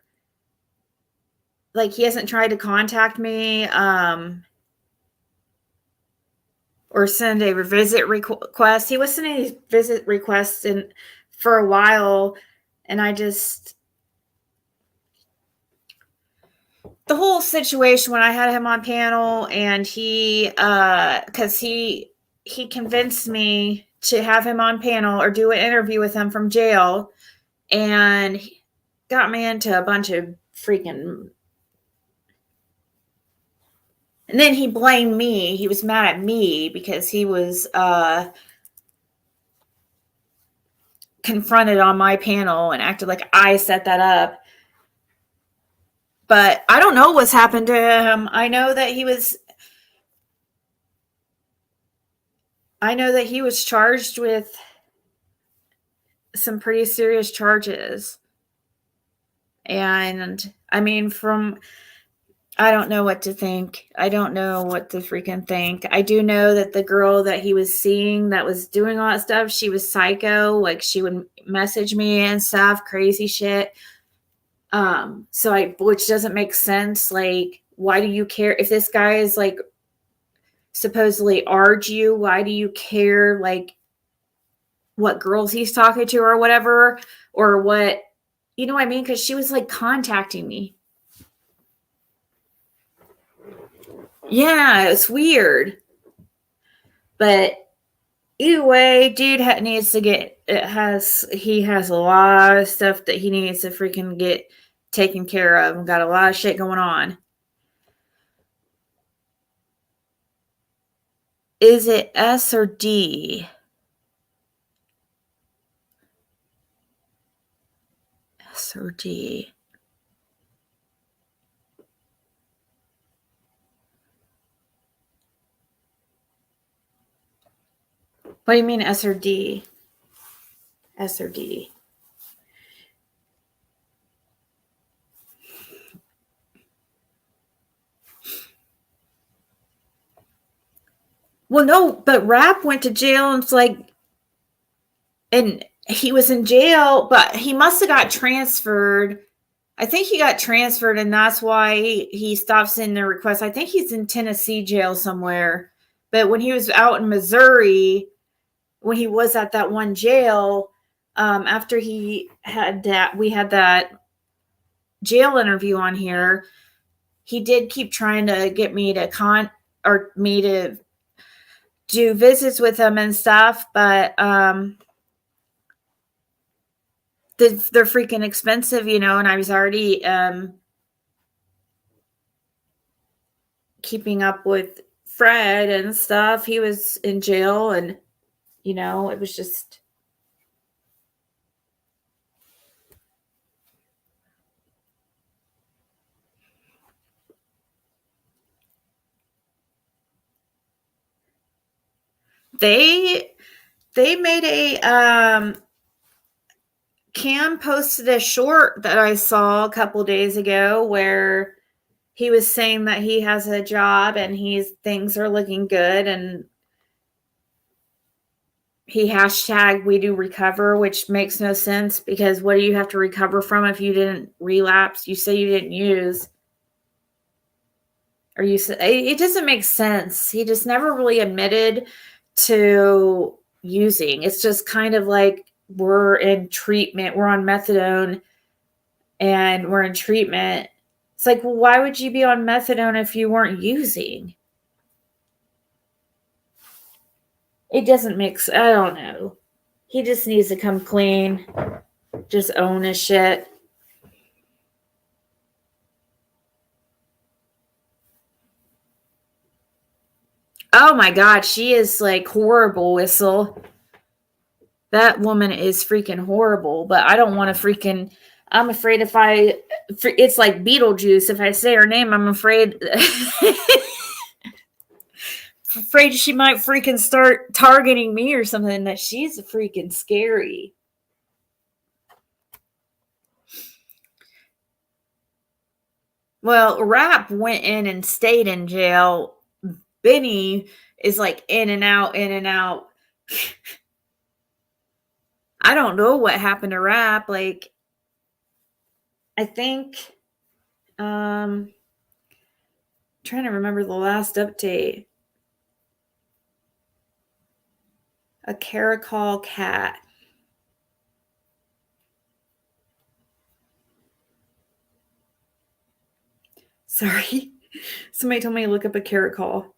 like he hasn't tried to contact me or send a visit request. He was sending these visit requests for a while, and I just, the whole situation when I had him on panel, and he because he convinced me to have him on panel or do an interview with him from jail, and got me into a bunch of freaking. And then he blamed me. He was mad at me because he was confronted on my panel and acted like I set that up. But I don't know what's happened to him. I know that he was charged with some pretty serious charges. And I mean, I don't know what to think. I don't know what to freaking think. I do know that the girl that he was seeing that was doing all that stuff, she was psycho. Like, she would message me and stuff, crazy shit. Which doesn't make sense. Like, why do you care if this guy is like supposedly argue? Why do you care, like, what girls he's talking to or whatever, or what, you know what I mean? Because she was like contacting me. Yeah, it's weird. But either way, dude needs to get, he has a lot of stuff that he needs to freaking get taken care of, and got a lot of shit going on. Is it S or D? S or D? What do you mean S or D? S or D? Well, no, but Rapp went to jail, and it's like, and he was in jail, but he must have got transferred. I think he got transferred, and that's why he stopped sending the request. I think he's in Tennessee jail somewhere. But when he was out in Missouri, when he was at that one jail, after we had that jail interview on here, he did keep trying to get me to me to do visits with him and stuff, but they're freaking expensive, you know, and I was already keeping up with Fred and stuff. He was in jail, and, you know, it was just, they made a Cam posted a short that I saw a couple days ago where he was saying that he has a job and things are looking good, and he hashtag we do recover, which makes no sense, because what do you have to recover from if you didn't relapse? You say you didn't use, or you say it doesn't make sense. He just never really admitted to using. It's just kind of like, we're in treatment, we're on methadone, and we're in treatment. It's like, well, why would you be on methadone if you weren't using? It doesn't make sense. I don't know. He just needs to come clean. Just own his shit. Oh my God, she is like horrible, Whistle. That woman is freaking horrible, but I don't want to freaking, I'm afraid it's like Beetlejuice. If I say her name, I'm afraid she might freaking start targeting me or something. That she's freaking scary. Well, Rapp went in and stayed in jail. Benny is like in and out, in and out. I don't know what happened to Rapp. Like, I think Trying to remember the last update. A caracal cat. Sorry. Somebody told me to look up a caracal.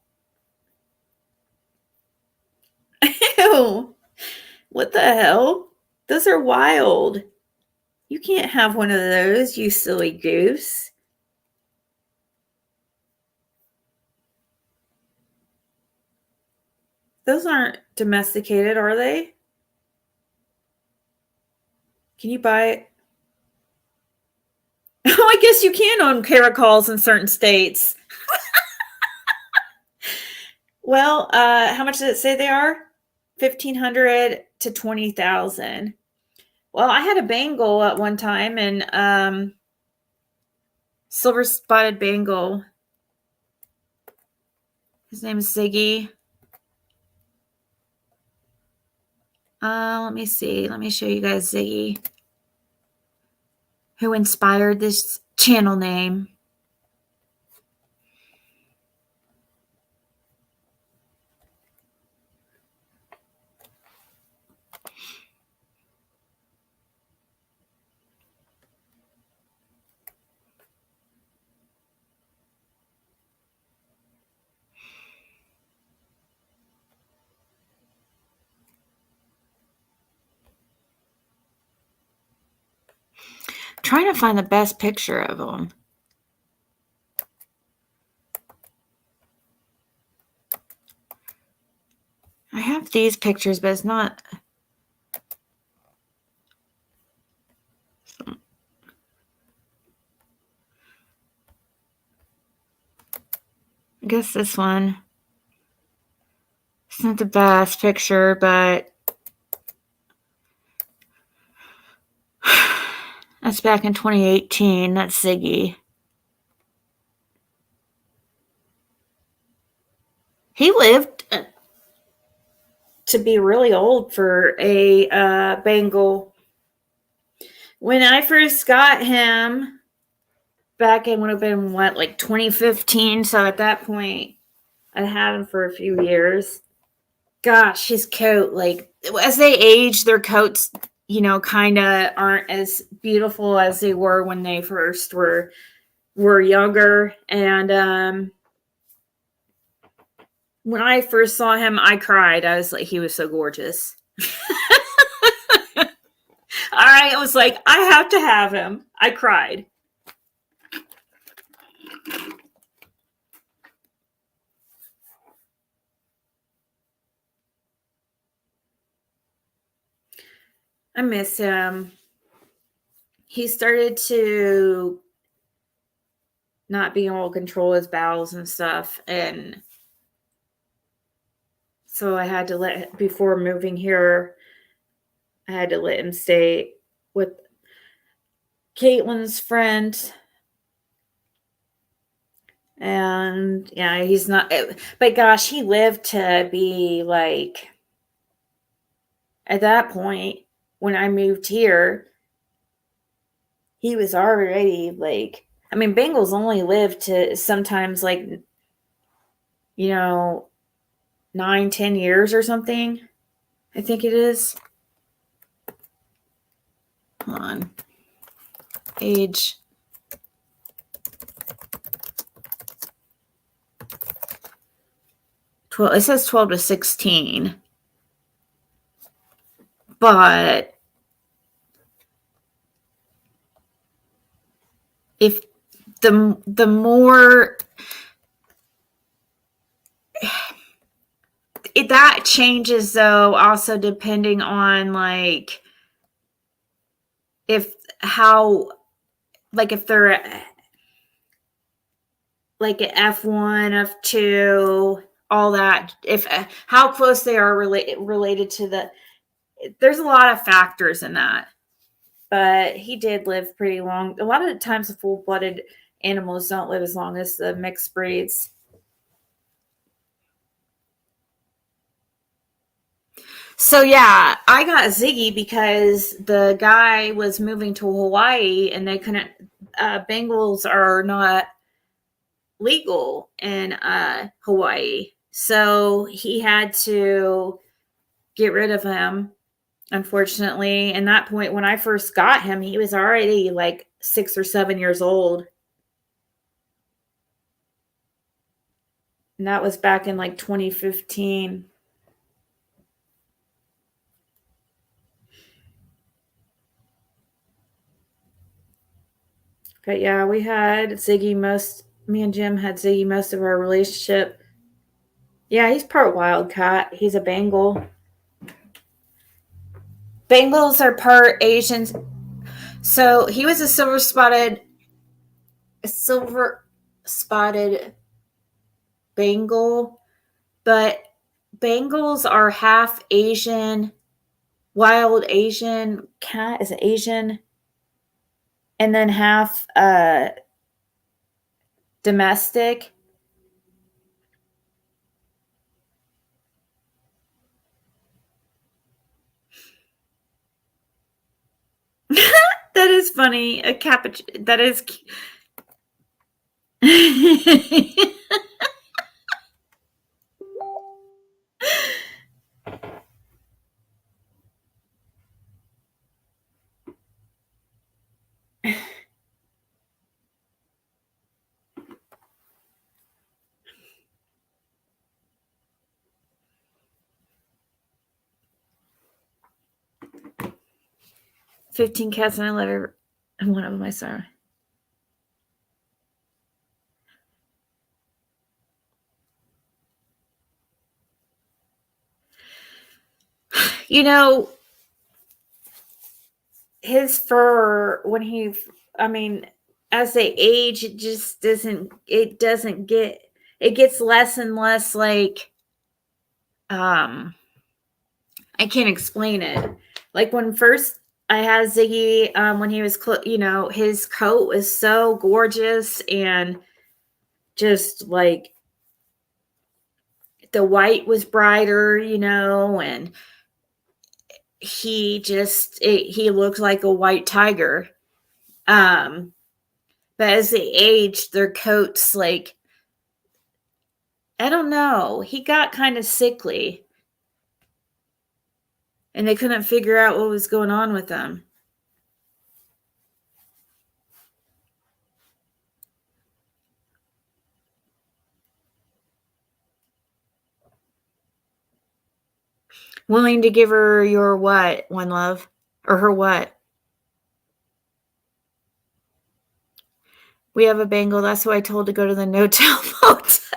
Ew. What the hell? Those are wild. You can't have one of those, you silly goose. Those aren't domesticated, are they? Can you buy it? Oh, I guess you can own caracals in certain states. Well, how much does it say they are? 1,500 to 20,000. Well, I had a Bengal at one time, and silver spotted Bengal. His name is Ziggy. Let me see. Let me show you guys Ziggy, who inspired this channel name. Trying to find the best picture of him. I have these pictures, but it's not. I guess this one. It's not the best picture, but that's back in 2018. That's Ziggy. He lived to be really old for a Bengal. When I first got him, back in would have been what, like 2015. So at that point, I had him for a few years. Gosh, his coat, like as they age, their coats, kind of aren't as beautiful as they were when they first were younger. And when I first saw him, I cried. I was like, he was so gorgeous. I was like, I have to have him. I cried. I miss him. He started to not be able to control his bowels and stuff. And so I had to before moving here, I had to let him stay with Caitlin's friend. And yeah, he's not, but gosh, he lived to be like, at that point, when I moved here, he was already like, I mean, Bengals only live to sometimes like, 9-10 years or something. I think it is. Hold on. Age. It says 12 to 16. But if the more that changes, though, also depending on like if they're like an F1, F2, all that, if how close they are related to there's a lot of factors in that. But he did live pretty long. A lot of the times the full-blooded animals don't live as long as the mixed breeds. So yeah, I got Ziggy because the guy was moving to Hawaii and they couldn't, Bengals are not legal in Hawaii. So he had to get rid of him, unfortunately. And that point, when I first got him, he was already like 6 or 7 years old. And that was back in like 2015. But yeah, we had Ziggy me and Jim had Ziggy most of our relationship. Yeah, he's part wildcat. He's a Bengal. Bengals are part Asian. So he was a silver spotted Bengal, but Bengals are half Asian, wild Asian cat is Asian, and then half domestic. That is funny. A capuchin. That is. 15 cats and I love her. And one of them I saw. You know, his fur as they age, it just it gets less and less like, I can't explain it. Like when first I had Ziggy, when he was, his coat was so gorgeous and just like the white was brighter, and he looked like a white tiger. But as they aged, their coats, like, I don't know, he got kind of sickly. And they couldn't figure out what was going on with them. Willing to give her your what, One Love? Or her what? We have a Bengal. That's who I told to go to the no-tell motel.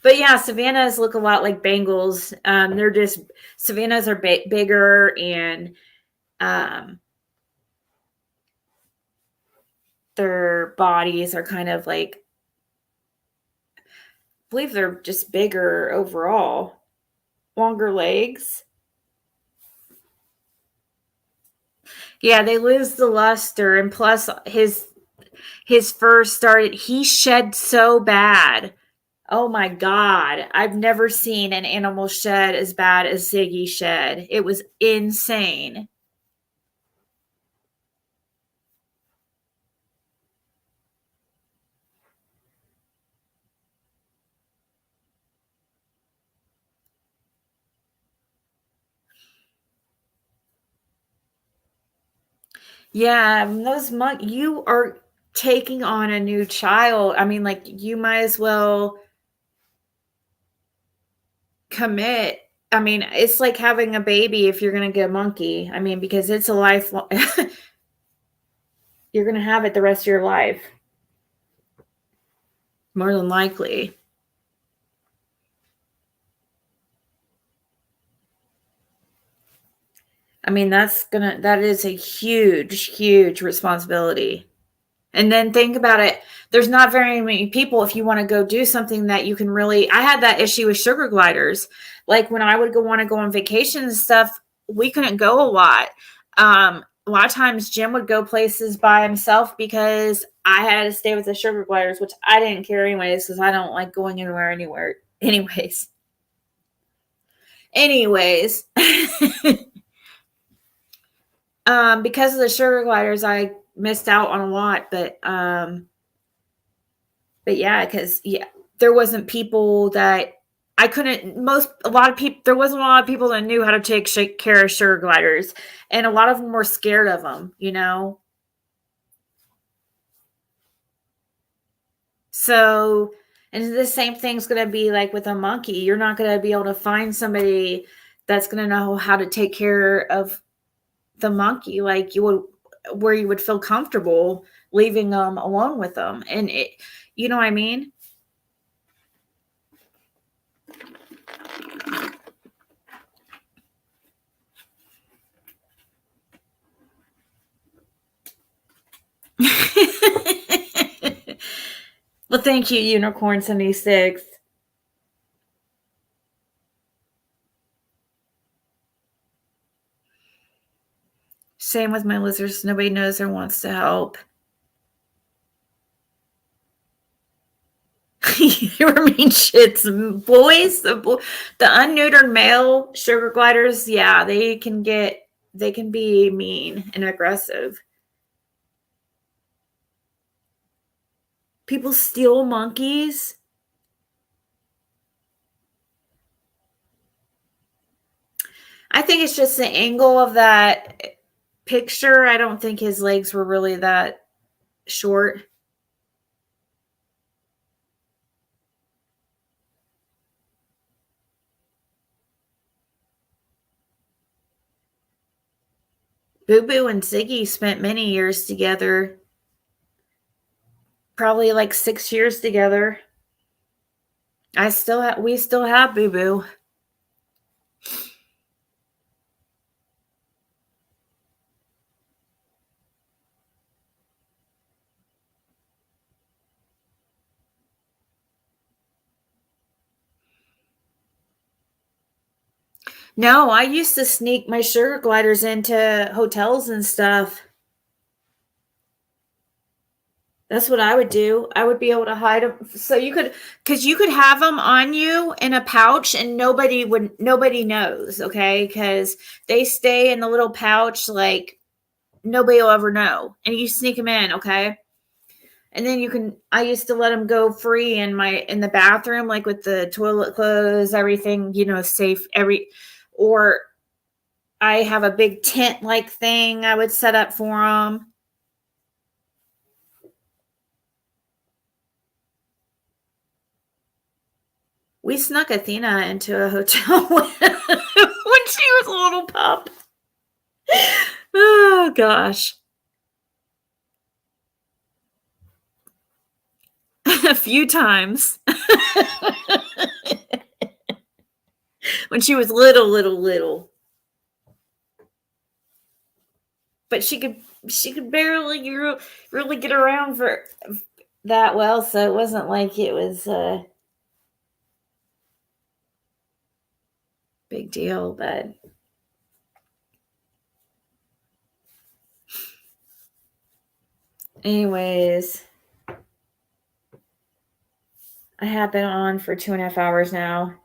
But yeah, Savannahs look a lot like Bengals. They're just, Savannahs are bigger, and their bodies are kind of like, I believe they're just bigger overall. Longer legs. Yeah, they lose the luster, and plus his fur started, he shed so bad. Oh my God. I've never seen an animal shed as bad as Ziggy shed. It was insane. Yeah, you are taking on a new child. I mean, like, you might as well commit. I mean, it's like having a baby if you're going to get a monkey. I mean, because it's a lifelong, you're going to have it the rest of your life. More than likely. I mean, that is a huge, huge responsibility. And then think about it. There's not very many people, if you want to go do something that you can really, I had that issue with sugar gliders. Like when I would want to go on vacation and stuff, we couldn't go a lot. A lot of times Jim would go places by himself because I had to stay with the sugar gliders, which I didn't care anyways, because I don't like going anywhere. Anyways. Because of the sugar gliders, I missed out on a lot, but yeah, because there wasn't people that I couldn't. There wasn't a lot of people that knew how to take care of sugar gliders, and a lot of them were scared of them. So, and the same thing's going to be like with a monkey. You're not going to be able to find somebody that's going to know how to take care of the monkey like you would, where you would feel comfortable leaving them alone with them. And you know what I mean? Well, thank you, Unicorn 76. Same with my lizards. Nobody knows or wants to help. You were mean shits, boys. The unneutered male sugar gliders, yeah, they can be mean and aggressive. People steal monkeys. I think it's just the angle of that picture. I don't think his legs were really that short. Boo Boo and Ziggy spent many years together. Probably like 6 years together. We still have Boo Boo. No, I used to sneak my sugar gliders into hotels and stuff. That's what I would do. I would be able to hide them. So because you could have them on you in a pouch and nobody knows, okay? Because they stay in the little pouch, like nobody will ever know. And you sneak them in, okay? And then I used to let them go free in the bathroom, like with the toilet closed, everything, safe, or I have a big tent like thing I would set up for them. We snuck Athena into a hotel when she was a little pup. Oh, gosh. A few times. When she was little. But she could barely really get around for that well, so it wasn't like it was a big deal, but anyways, I have been on for 2.5 hours now.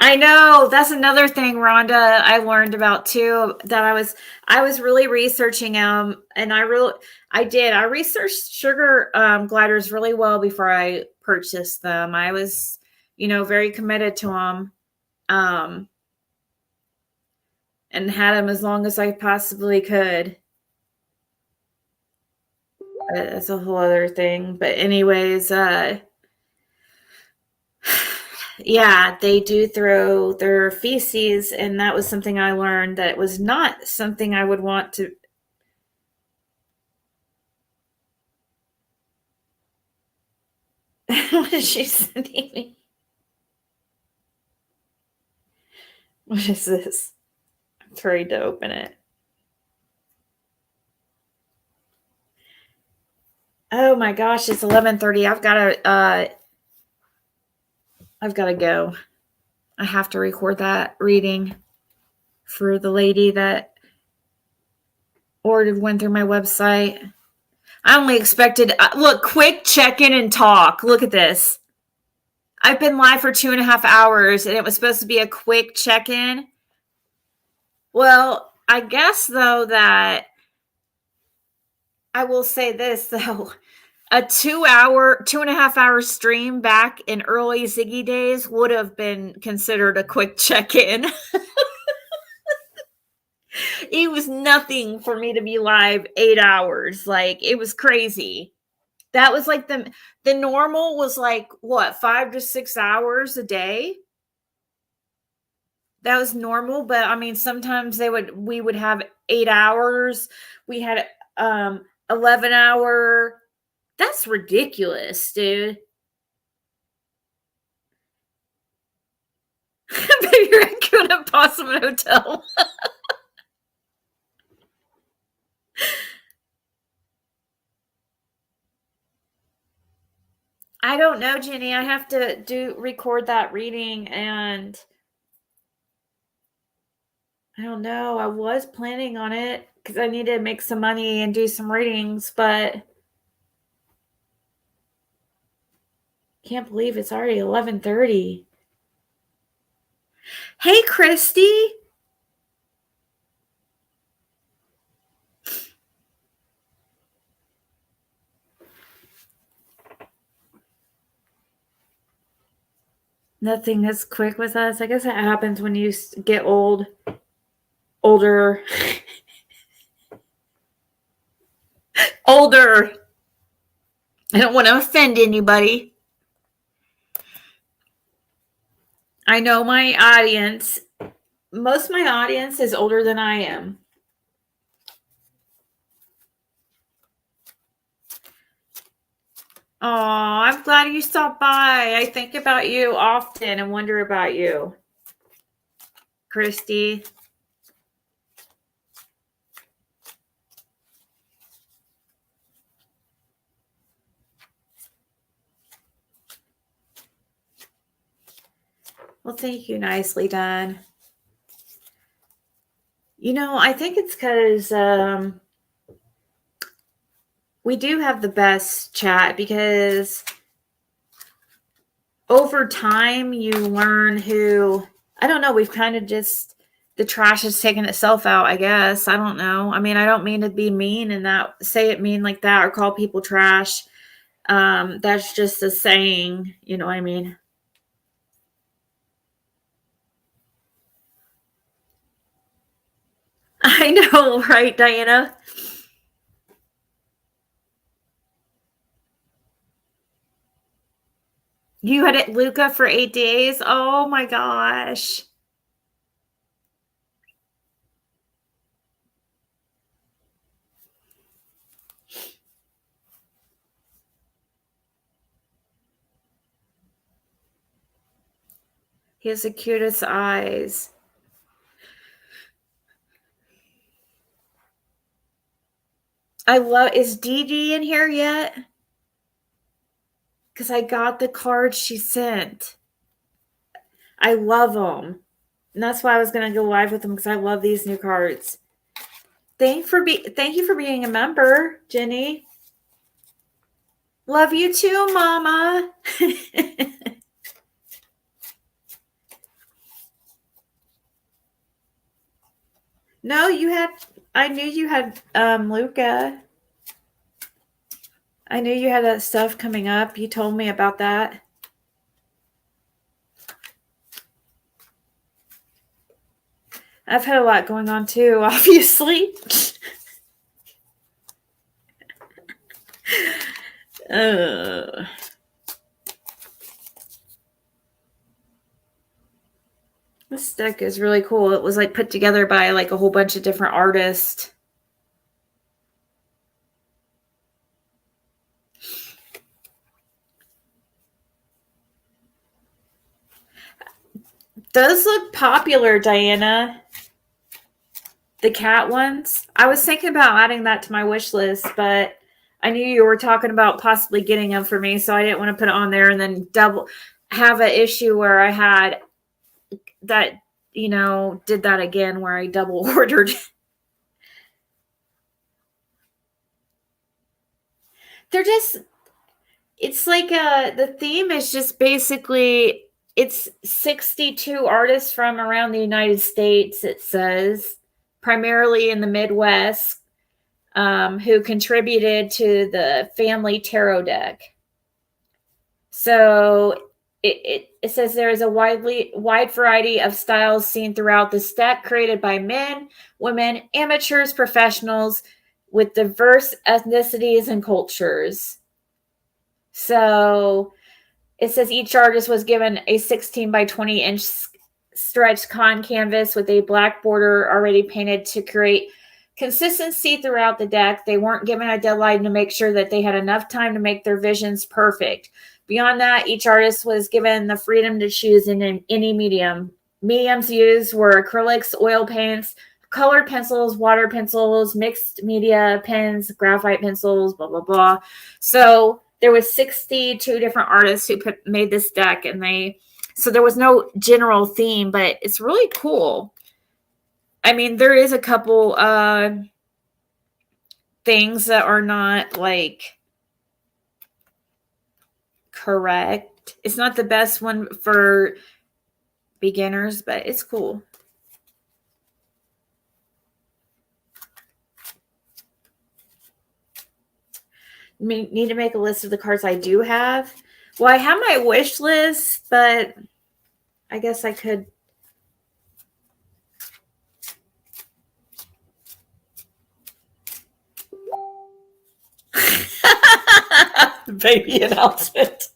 I know, that's another thing, Rhonda, I learned about too, that I was really researching them, and I researched sugar gliders really well before I purchased them. I was, very committed to them, and had them as long as I possibly could. That's a whole other thing, but anyways, yeah, they do throw their feces, and that was something I learned that it was not something I would want to. What is she sending me? What is this? I'm afraid to open it. Oh my gosh, it's 11:30. I've got to go. I have to record that reading for the lady that ordered one through my website. I only expected, look, quick check in and talk. Look at this. I've been live for 2.5 hours, and it was supposed to be a quick check in. Well, I guess though that I will say this though. A 2.5 hour stream back in early Ziggy days would have been considered a quick check-in. It was nothing for me to be live 8 hours. Like, it was crazy. That was like the normal was like what, 5 to 6 hours a day. That was normal, but I mean sometimes we would have 8 hours. We had 11-hour. That's ridiculous, dude. Baby Raccoon and Possum Hotel. I don't know, Jenny. I have to record that reading, and I don't know. I was planning on it because I need to make some money and do some readings, but can't believe it's already 11:30. Hey, Christy. Nothing is quick with us. I guess it happens when you get older. Older. I don't want to offend anybody. I know my audience. Most of my audience is older than I am. Oh, I'm glad you stopped by. I think about you often and wonder about you, Christy. Well, thank you. Nicely done. You know, I think it's because we do have the best chat because over time you learn who, I don't know, we've kind of just, the trash has taken itself out, I guess. I don't know. I mean, I don't mean to be mean and that, say it mean like that or call people trash. That's just a saying, you know what I mean? I know, right, Diana? You had it, Luca, for 8 days? Oh my gosh. He has the cutest eyes. I love, is Dee Dee in here yet? Because I got the cards she sent. I love them. And that's why I was going to go live with them because I love these new cards. Thank you for being a member, Jenny. Love you too, Mama. No, I knew you had Luca. I knew you had that stuff coming up. You told me about that. I've had a lot going on too, obviously. This deck is really cool. It was like put together by like a whole bunch of different artists. Those look popular, Diana. The cat ones. I was thinking about adding that to my wish list, but I knew you were talking about possibly getting them for me, so I didn't want to put it on there and then have an issue where I had that, you know, did that again where I double ordered. They're just, it's like the theme is just basically, it's 62 artists from around the United States, it says. primarily in the Midwest, who contributed to the family tarot deck. So it says there is a wide variety of styles seen throughout this deck, created by men, women, amateurs, professionals, with diverse ethnicities and cultures. So it says each artist was given a 16 by 20 inch stretched con canvas with a black border already painted to create consistency throughout the deck. They weren't given a deadline to make sure that they had enough time to make their visions perfect. Beyond that, each artist was given the freedom to choose in any medium. Mediums used were acrylics, oil paints, colored pencils, water pencils, mixed media pens, graphite pencils, blah, blah, blah. So there was 62 different artists who made this deck, and so there was no general theme, but it's really cool. I mean, there is a couple things that are not like correct. It's not the best one for beginners, but it's cool. Need to make a list of the cards I do have. Well, I have my wish list, but I guess I could. Baby announcement.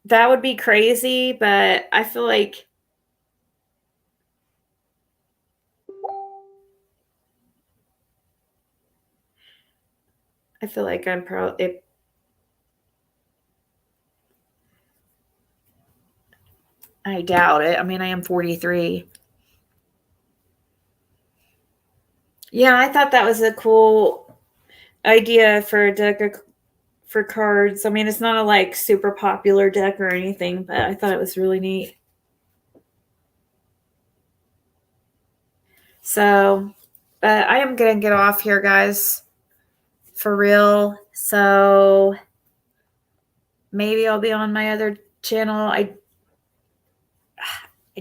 That would be crazy, but I feel like I'm probably. I doubt it. I mean, I am 43. Yeah, I thought that was a cool idea for a deck for cards. I mean, it's not a like super popular deck or anything, but I thought it was really neat. So, but I am going to get off here, guys, for real. So maybe I'll be on my other channel. I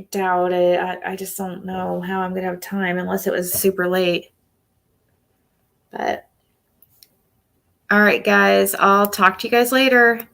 doubt it. I just don't know how I'm going to have time unless it was super late. But all right, guys, I'll talk to you guys later.